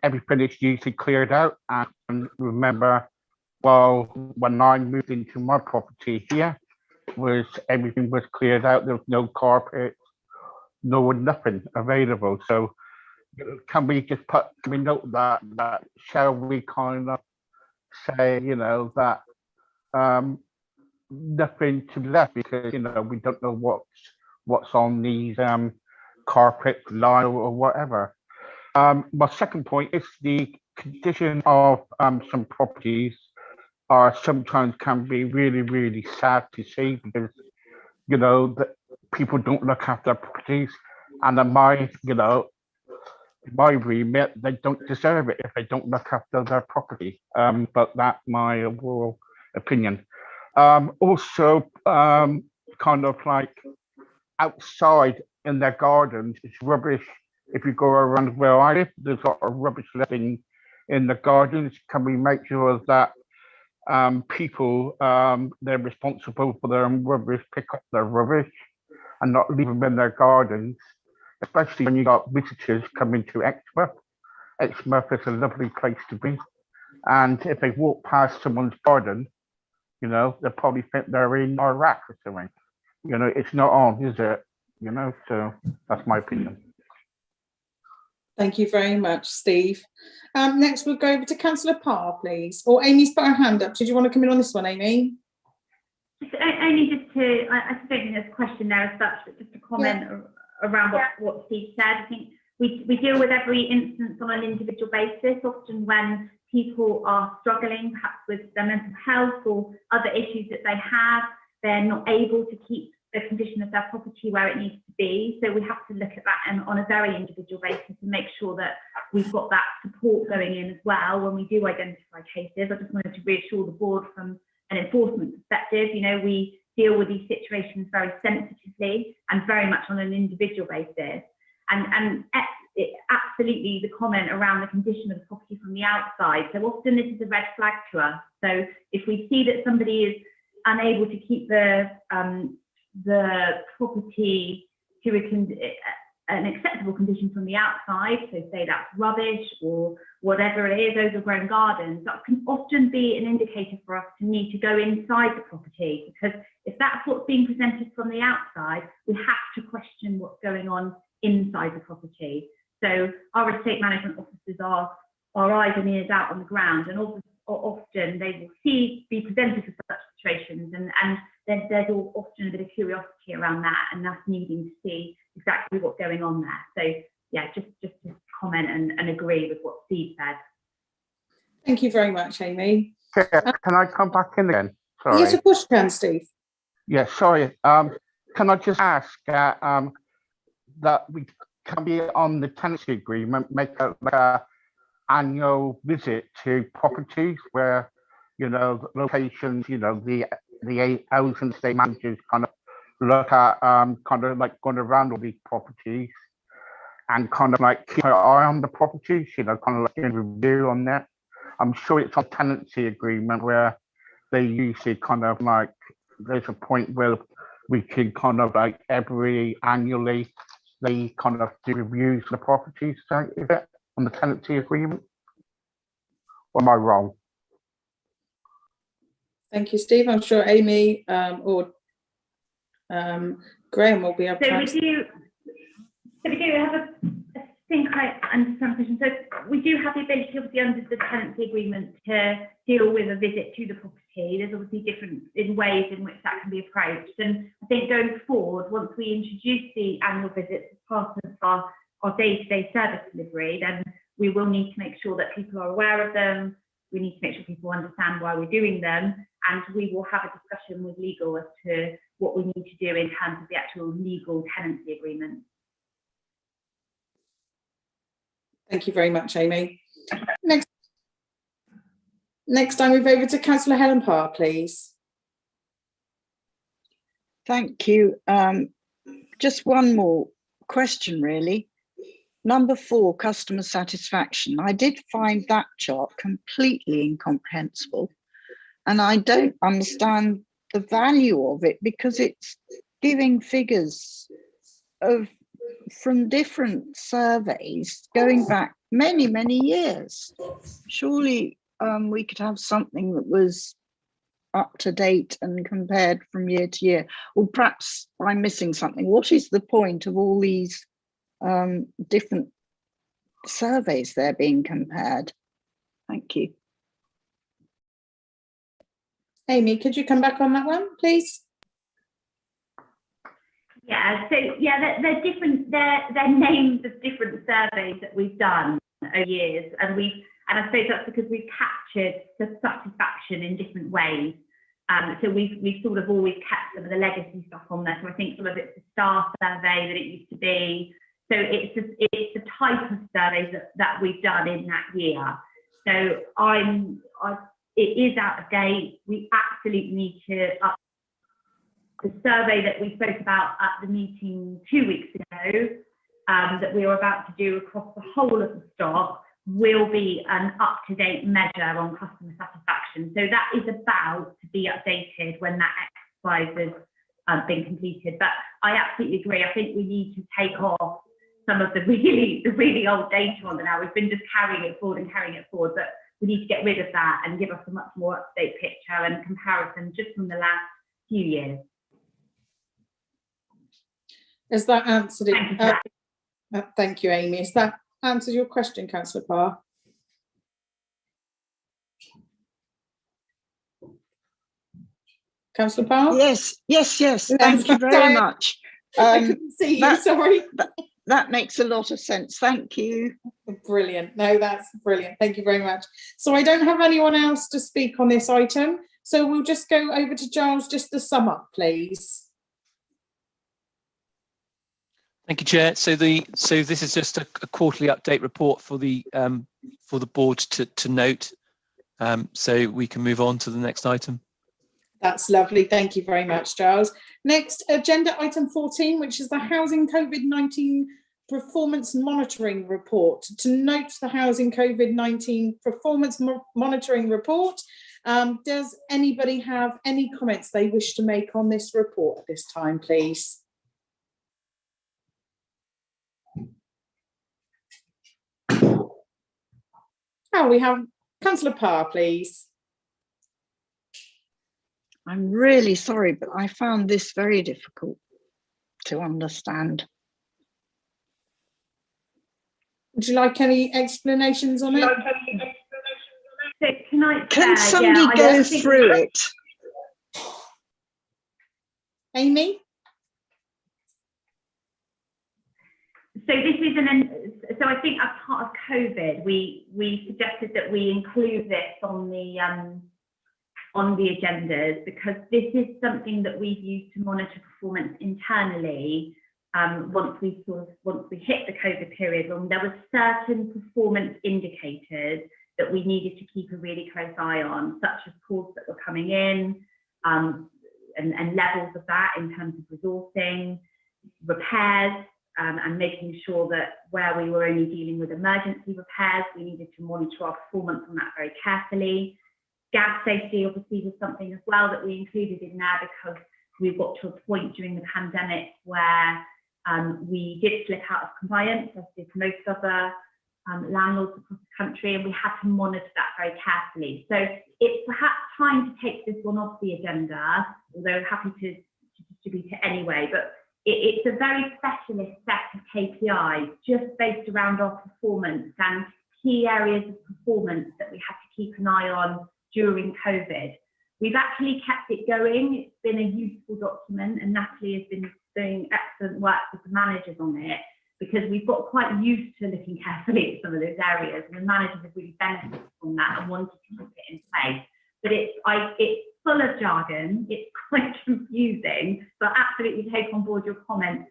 everything is usually cleared out. And remember, well, when I moved into my property here, everything was cleared out. There was no carpet, nothing available. So can we just note that shall we kind of say, that nothing to be left, because we don't know what's on these carpet, lino or whatever. My second point is the condition of some properties are sometimes can be really, really sad to see, because that people don't look after properties, and in my remit, they don't deserve it if they don't look after their property. But that's my overall opinion. Also, kind of like outside in their gardens, it's rubbish. If you go around where I live, there's a lot of rubbish left in the gardens. Can we make sure that people, they're responsible for their own rubbish, pick up their rubbish and not leave them in their gardens, especially when you got visitors coming to Exmouth. Exmouth is a lovely place to be. And if they walk past someone's garden, they'll probably think they're in Iraq or something. It's not on, is it? So that's my opinion. Thank you very much, Steve. Next, we'll go over to Councillor Parr, please. Or Amy's put her hand up. Did you want to come in on this one, Amy? Only just to, I don't think there's a question there as such, but just a comment around what Steve said. I think we deal with every instance on an individual basis. Often when people are struggling, perhaps with their mental health or other issues that they have, they're not able to keep the condition of their property where it needs to be. So we have to look at that on a very individual basis and make sure that we've got that support going in as well when we do identify cases. I just wanted to reassure the board from an enforcement perspective, we deal with these situations very sensitively and very much on an individual basis. And absolutely the comment around the condition of the property from the outside. So often this is a red flag to us. So if we see that somebody is unable to keep the property to an acceptable condition from the outside, so say that's rubbish or whatever it is, overgrown gardens, that can often be an indicator for us to need to go inside the property, because if that's what's being presented from the outside, we have to question what's going on inside the property. So our estate management officers are eyes and ears out on the ground, and often they will be presented with such situations, and there's often a bit of curiosity around that, and us needing to see exactly what's going on there. So yeah, just to comment and agree with what Steve said. Thank you very much, Amy. Can I come back in again? Sorry. Yes, of course you can, Steve. Yeah, sorry. Can I just ask that we can be on the tenancy agreement, make a annual visit to properties where, you know, locations, you know, the housing estate managers kind of look at kind of like going around all these properties and kind of like keep an eye on the properties, you know, kind of like doing a review on that. I'm sure it's a tenancy agreement where they usually kind of like, there's a point where we can kind of like annually, they kind of do reviews of the properties. So is it on the tenancy agreement? Or am I wrong? Thank you, Steve. I'm sure Amy or Graham will be able to answer. We do have I think I understand the question. So we do have the ability, obviously, under the tenancy agreement to deal with a visit to the property. There's obviously different ways in which that can be approached. And I think going forward, once we introduce the annual visits as part of our day-to-day service delivery, then we will need to make sure that people are aware of them. We need to make sure people understand why we're doing them. And we will have a discussion with legal as to what we need to do in terms of the actual legal tenancy agreement. Thank you very much, Amy. Next I move over to Councillor Helen Parr, please. Thank you. Just one more question, really. Number 4, customer satisfaction. I did find that chart completely incomprehensible, and I don't understand the value of it because it's giving figures from different surveys going back many, many years. Surely we could have something that was up to date and compared from year to year. Or perhaps I'm missing something. What is the point of all these different surveys there being compared? Thank you. Amy, could you come back on that one, please? Yeah, so yeah, they're different. They're names of different surveys that we've done over years, and I suppose that's because we've captured the satisfaction in different ways. So we've sort of always kept some of the legacy stuff on there. So I think some of it's the star survey that it used to be. So it's the type of surveys that we've done in that year. So it is out of date. We absolutely need to up the survey that we spoke about at the meeting 2 weeks ago, that we are about to do across the whole of the stock, will be an up-to-date measure on customer satisfaction. So that is about to be updated when that exercise has been completed. But I absolutely agree. I think we need to take off some of the really old data on there now. We've been just carrying it forward, but we need to get rid of that and give us a much more up-to-date picture and comparison just from the last few years. Has that answered it? Thank you, Amy. Has that answered your question, Councillor Parr? Councillor Parr? Yes. Thank you very much. I couldn't see you, sorry. That makes a lot of sense. Thank you. Brilliant. No, that's brilliant. Thank you very much. So I don't have anyone else to speak on this item. So we'll just go over to Giles just to sum up, please. Thank you, Chair. So this is just a quarterly update report for the board to note. So we can move on to the next item. That's lovely. Thank you very much, Giles. Next, agenda item 14, which is the Housing COVID-19 Performance Monitoring Report. To note the Housing COVID-19 Performance Monitoring Report, does anybody have any comments they wish to make on this report at this time, please? Oh, we have Councillor Parr, please. I'm really sorry, but I found this very difficult to understand. Would you like any explanations on it? So can somebody go through it? Amy? So this is so I think as part of COVID, we suggested that we include this on the agendas, because this is something that we've used to monitor performance internally. Once we hit the COVID period, and there were certain performance indicators that we needed to keep a really close eye on, such as calls that were coming in, and levels of that in terms of resourcing, repairs, and making sure that where we were only dealing with emergency repairs, we needed to monitor our performance on that very carefully. Gas safety obviously was something as well that we included in there, because we got to a point during the pandemic where we did slip out of compliance, as did most other landlords across the country, and we had to monitor that very carefully. So it's perhaps time to take this one off the agenda, although happy to distribute it anyway. But it's a very specialist set of KPIs just based around our performance and key areas of performance that we had to keep an eye on during COVID. We've actually kept it going. It's been a useful document, and Natalie has been doing excellent work with the managers on it, because we've got quite used to looking carefully at some of those areas, and the managers have really benefited from that and wanted to keep it in place. But it's full of jargon, it's quite confusing, but absolutely take on board your comments,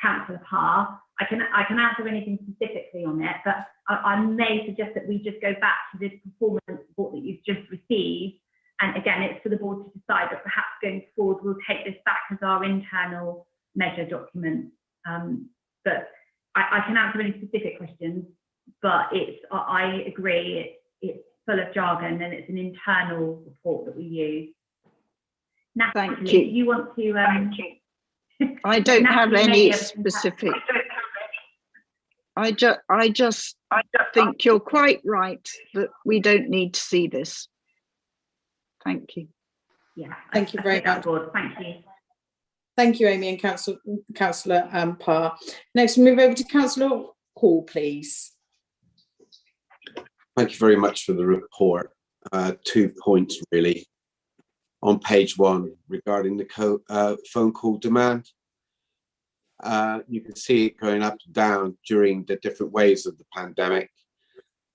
Councillor Parr. I can answer anything specifically on it, but I may suggest that we just go back to this performance report that you've just received. And again, it's for the board to decide, but perhaps going forward, we'll take this back as our internal measure document. But I can answer any specific questions, but I agree, it's full of jargon, and it's an internal report that we use. Natalie, Thank you. you want to? I don't have Natalie, any specific. I just think you're quite right that we don't need to see this. Thank you. Yeah. Thank you very much. Thank you. Thank you, Amy and Councillor Parr. Next, we move over to Councillor Hall, please. Thank you very much for the report. 2 points really. On page 1, regarding the phone call demand, you can see it going up and down during the different waves of the pandemic,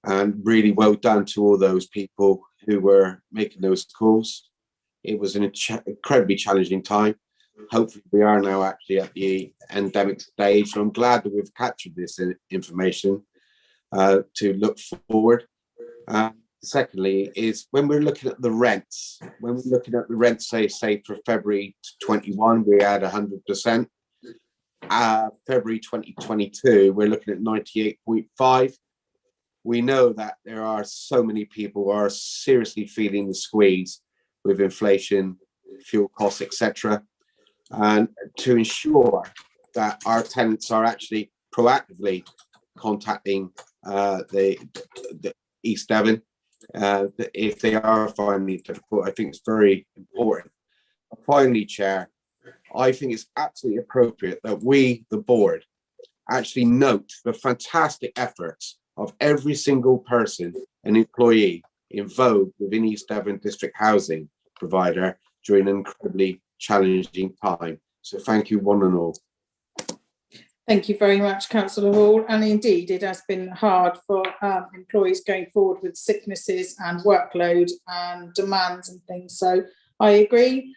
and really well done to all those people who were making those calls. It was an incredibly challenging time. Hopefully we are now actually at the endemic stage, so I'm glad that we've captured this information to look forward. Secondly, is when we're looking at the rents, say for February 21, we had 100%. February 2022, we're looking at 98.5. We know that there are so many people who are seriously feeling the squeeze with inflation, fuel costs, etc. And to ensure that our tenants are actually proactively contacting the East Devon if they are finding it difficult, I think it's very important. Finally, Chair, I think it's absolutely appropriate that we, the board, actually note the fantastic efforts of every single person and employee involved within East Devon District Housing Provider during an incredibly challenging time. So thank you one and all. Thank you very much, Councillor Hall. And indeed, it has been hard for employees going forward with sicknesses and workload and demands and things. So I agree.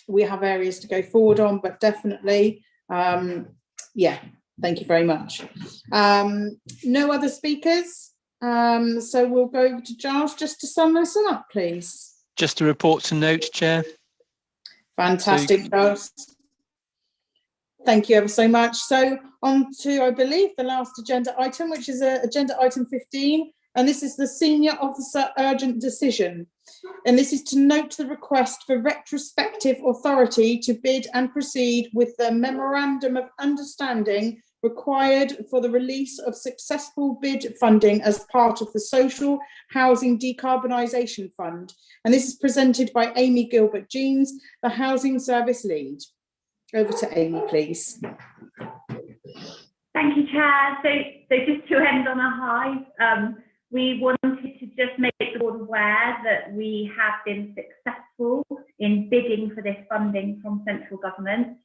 We have areas to go forward on, but definitely, yeah, thank you very much. No other speakers. So we'll go over to Giles just to sum this up, please. Just a report to note, Chair. Fantastic, Giles. Thank you ever so much. So on to, I believe, the last agenda item, which is agenda item 15. And this is the Senior Officer Urgent Decision. And this is to note the request for retrospective authority to bid and proceed with the Memorandum of Understanding required for the release of successful bid funding as part of the Social Housing Decarbonisation Fund. And this is presented by Amy Gilbert-Jeans, the Housing Service Lead. Over to Amy, please. Thank you, Chair. So just to end on a high, we wanted to just make the board aware that we have been successful in bidding for this funding from central government.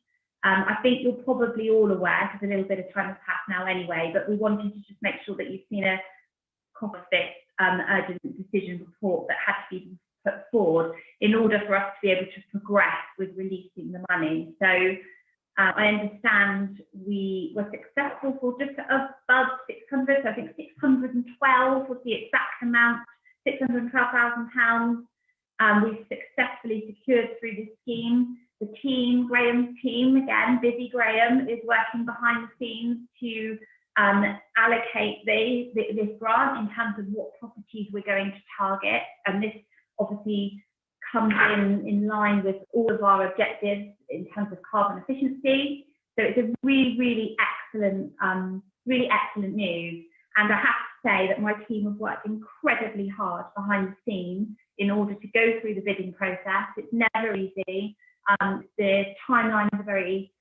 I think you're probably all aware, because a little bit of time has passed now anyway, but we wanted to just make sure that you've seen a copy of this urgent decision report that had to be put forward in order for us to be able to progress with releasing the money. So I understand we were successful for just above 600, so I think 612 was the exact amount, £612,000. We've successfully secured through this scheme. The team, Graham's team, again, busy Graham, is working behind the scenes to allocate this grant in terms of what properties we're going to target. And this obviously comes in line with all of our objectives in terms of carbon efficiency. So it's a really excellent news. And I have to say that my team have worked incredibly hard behind the scenes in order to go through the bidding process. It's never easy. The timelines are very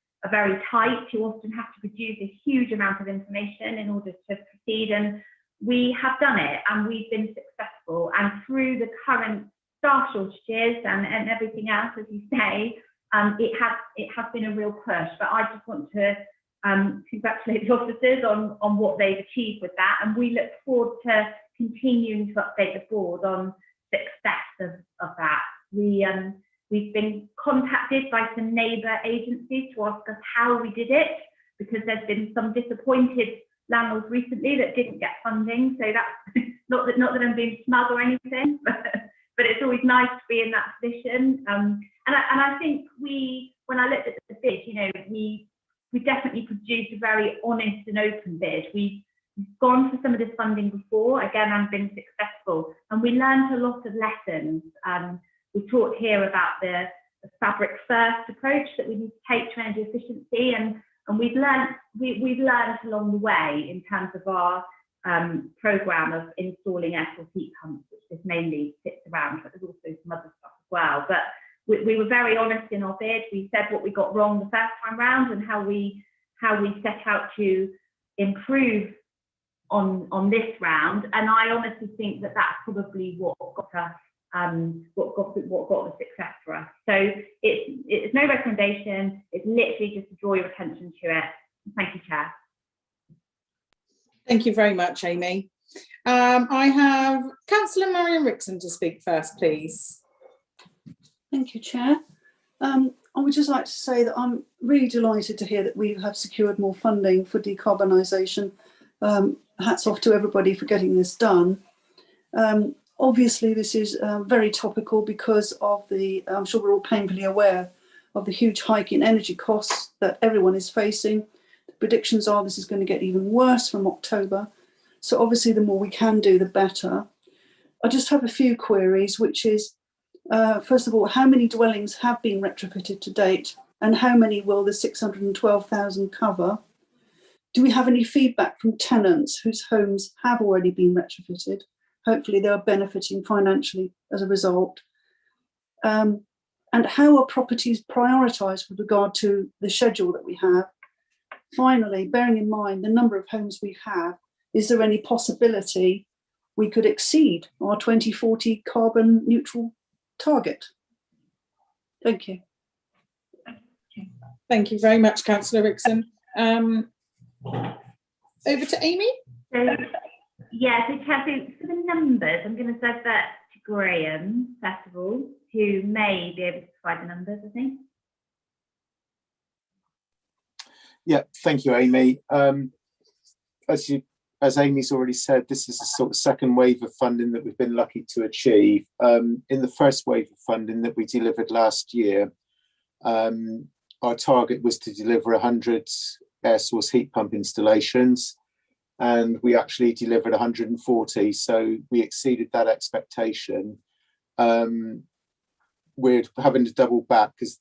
tight. You often have to produce a huge amount of information in order to proceed, and we have done it, and we've been successful. And through the current staff shortages and everything else, as you say, it has been a real push. But I just want to congratulate the officers on what they've achieved with that, and we look forward to continuing to update the board on success of that. We've been contacted by some neighbour agencies to ask us how we did it, because there's been some disappointed landlords recently that didn't get funding. So that's not that I'm being smug or anything, but it's always nice to be in that position. And I think when I looked at the bid, we definitely produced a very honest and open bid. We've gone for some of this funding before, again, and been successful, and we learned a lot of lessons. We talked here about the fabric first approach that we need to take to energy efficiency, and we've learned along the way in terms of our programme of installing air source heat pumps, which this mainly sits around, but there's also some other stuff as well. But we were very honest in our bid. We said what we got wrong the first time round and how we set out to improve on this round. And I honestly think that that's probably what got us what got the success for us. So it's no recommendation, it's literally just to draw your attention to it. Thank you, Chair. Thank you very much, Amy. I have Councillor Marion Rixon to speak first, please. Thank you, Chair. I would just like to say that I'm really delighted to hear that we have secured more funding for decarbonisation. Hats off to everybody for getting this done. Obviously, this is very topical because of I'm sure we're all painfully aware of the huge hike in energy costs that everyone is facing. The predictions are this is going to get even worse from October. So obviously, the more we can do, the better. I just have a few queries, which is, first of all, how many dwellings have been retrofitted to date, and how many will the 612,000 cover? Do we have any feedback from tenants whose homes have already been retrofitted? Hopefully they are benefiting financially as a result. And how are properties prioritised with regard to the schedule that we have? Finally, bearing in mind the number of homes we have, is there any possibility we could exceed our 2040 carbon neutral target? Thank you. Thank you very much, Councillor Rixon. Over to Amy. Yeah, so for the numbers, I'm going to send that to Graham, first of all, who may be able to provide the numbers, I think. Yeah, thank you, Amy. As Amy's already said, this is a sort of second wave of funding that we've been lucky to achieve. In the first wave of funding that we delivered last year, our target was to deliver 100 air source heat pump installations, and we actually delivered 140, so we exceeded that expectation. We're having to double back because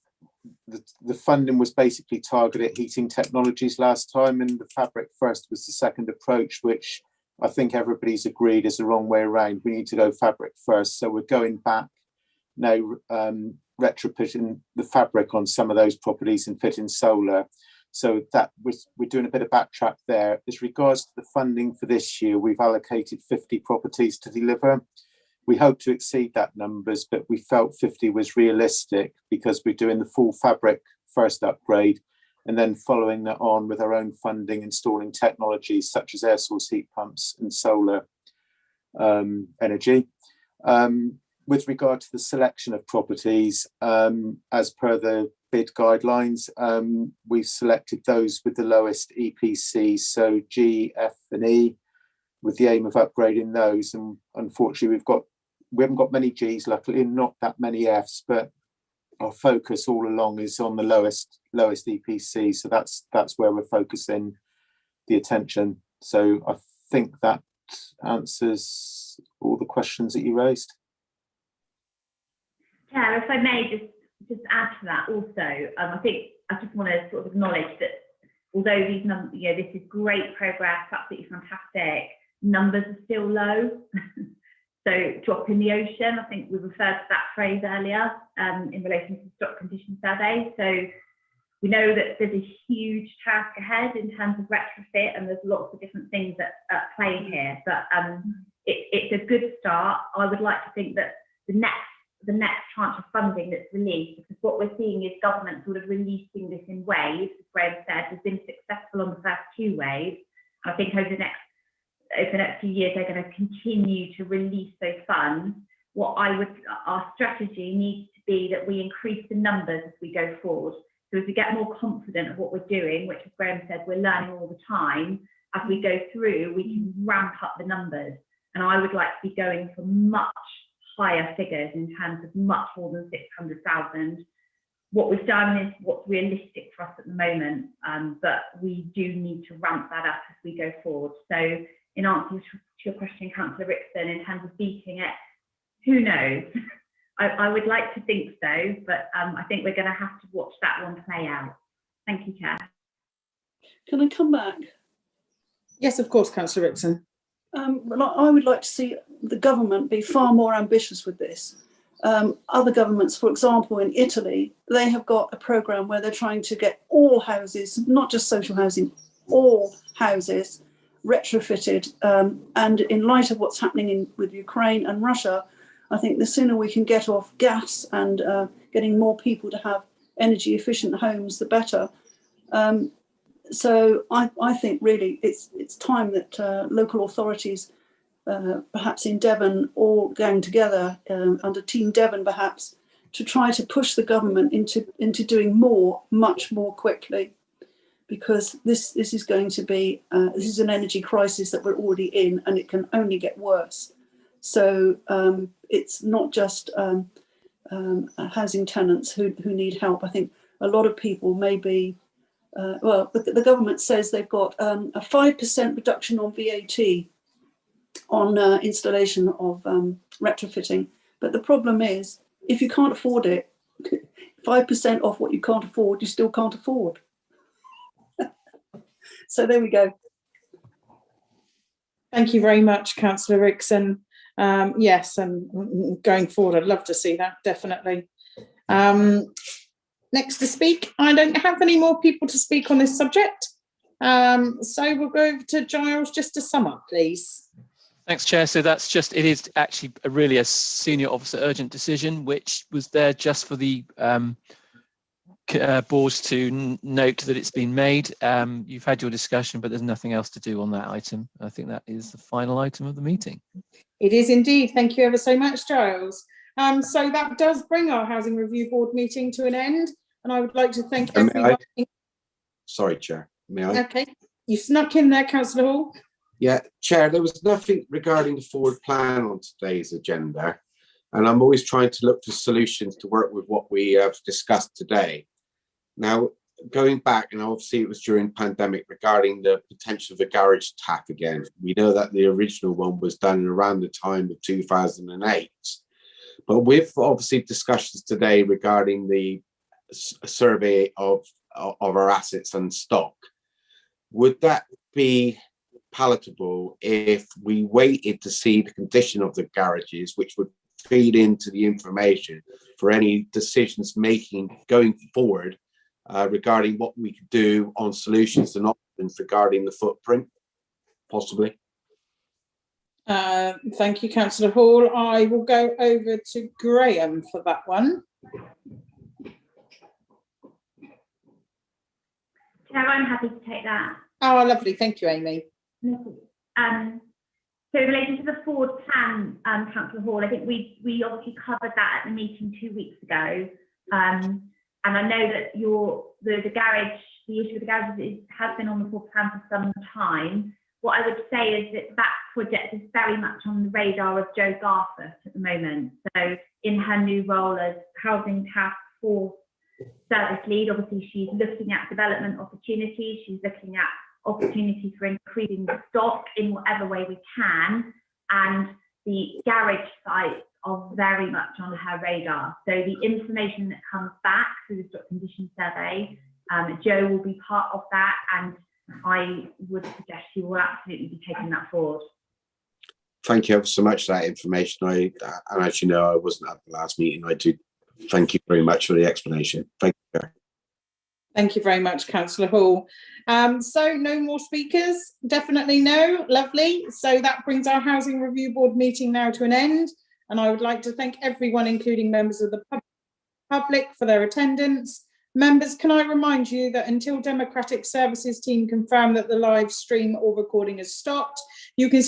the funding was basically targeted at heating technologies last time, and the fabric first was the second approach, which I think everybody's agreed is the wrong way around. We need to go fabric first, so we're going back now, retrofitting the fabric on some of those properties and fitting solar. So we're doing a bit of backtrack there. As regards to the funding for this year, we've allocated 50 properties to deliver. We hope to exceed that numbers, but we felt 50 was realistic because we're doing the full fabric first upgrade and then following that on with our own funding, installing technologies such as air source heat pumps and solar energy. With regard to the selection of properties, as per the bid guidelines, we've selected those with the lowest EPC, so G, F and E, with the aim of upgrading those. And unfortunately, we haven't got many Gs, luckily, and not that many Fs, but our focus all along is on the lowest EPC. So that's where we're focusing the attention. So I think that answers all the questions that you raised. Yeah, if I may just add to that also, I think I just want to sort of acknowledge that although these numbers, this is great progress, absolutely fantastic, numbers are still low. So drop in the ocean, I think we referred to that phrase earlier in relation to the stock condition survey. So we know that there's a huge task ahead in terms of retrofit, and there's lots of different things at play here, but it's a good start. I would like to think that the next tranche of funding that's released, because what we're seeing is government sort of releasing this in waves, as Graham said, has been successful on the first 2 waves. And I think over the next few years, they're going to continue to release those funds. Our strategy needs to be that we increase the numbers as we go forward. So as we get more confident of what we're doing, which as Graham said, we're learning all the time, as we go through, we can ramp up the numbers. And I would like to be going for much higher figures in terms of much more than 600,000. What we've done is what's realistic for us at the moment, but we do need to ramp that up as we go forward. So in answer to your question, Councillor Rixon, in terms of beating it, who knows? I would like to think so, but I think we're going to have to watch that one play out. Thank you, Chair. Can I come back? Yes, of course, Councillor Rixon. I would like to see the government be far more ambitious with this. Other governments, for example, in Italy, they have got a programme where they're trying to get all houses, not just social housing, all houses retrofitted. And in light of what's happening with Ukraine and Russia, I think the sooner we can get off gas and getting more people to have energy efficient homes, the better. So I think really it's time that local authorities, perhaps in Devon, all gang together under Team Devon perhaps, to try to push the government into doing more, much more quickly, because this is going to be, this is an energy crisis that we're already in, and it can only get worse. So it's not just housing tenants who need help. I think a lot of people may be, well, the government says they've got a 5% reduction on VAT on installation of retrofitting. But the problem is, if you can't afford it, 5% off what you can't afford, you still can't afford. So there we go. Thank you very much, Councillor Rixon. Yes, and going forward, I'd love to see that, definitely. Next to speak, I don't have any more people to speak on this subject. So we'll go over to Giles just to sum up, please. Thanks, Chair. So that's just, it is actually really a senior officer urgent decision, which was there just for the boards to note that it's been made. You've had your discussion, but there's nothing else to do on that item. I think that is the final item of the meeting. It is indeed. Thank you ever so much, Giles. So that does bring our Housing Review Board meeting to an end, and I would like to thank everyone. Sorry, Chair. May I? Okay, you snuck in there, Councillor Hall. Yeah, Chair, there was nothing regarding the forward plan on today's agenda, and I'm always trying to look for solutions to work with what we have discussed today. Now, going back, and obviously it was during pandemic, regarding the potential of a garage tap again. We know that the original one was done around the time of 2008. But with obviously discussions today regarding the survey of our assets and stock, would that be palatable if we waited to see the condition of the garages, which would feed into the information for any decisions making going forward regarding what we could do on solutions and options regarding the footprint, possibly? Thank you, Councillor Hall. I will go over to Graham for that one. Chair, I'm happy to take that. Oh, lovely. Thank you, Amy. So in relation to the forward plan, Councillor Hall, I think we obviously covered that at the meeting 2 weeks ago. And I know that the garage, the issue with the garage has been on the forward plan for some time. What I would say is that project is very much on the radar of Jo Garforth at the moment. So in her new role as Housing Task Force Service Lead, obviously she's looking at development opportunities, she's looking at opportunities for increasing the stock in whatever way we can, and the garage sites are very much on her radar. So the information that comes back through the stock condition survey, Jo will be part of that, and I would suggest she will absolutely be taking that forward. Thank you ever so much for that information. And as you know, I wasn't at the last meeting. I do thank you very much for the explanation. Thank you. Thank you very much, Councillor Hall. So no more speakers? Definitely no. Lovely. So that brings our Housing Review Board meeting now to an end. And I would like to thank everyone, including members of the public, for their attendance. Members, can I remind you that until Democratic Services team confirm that the live stream or recording has stopped, you can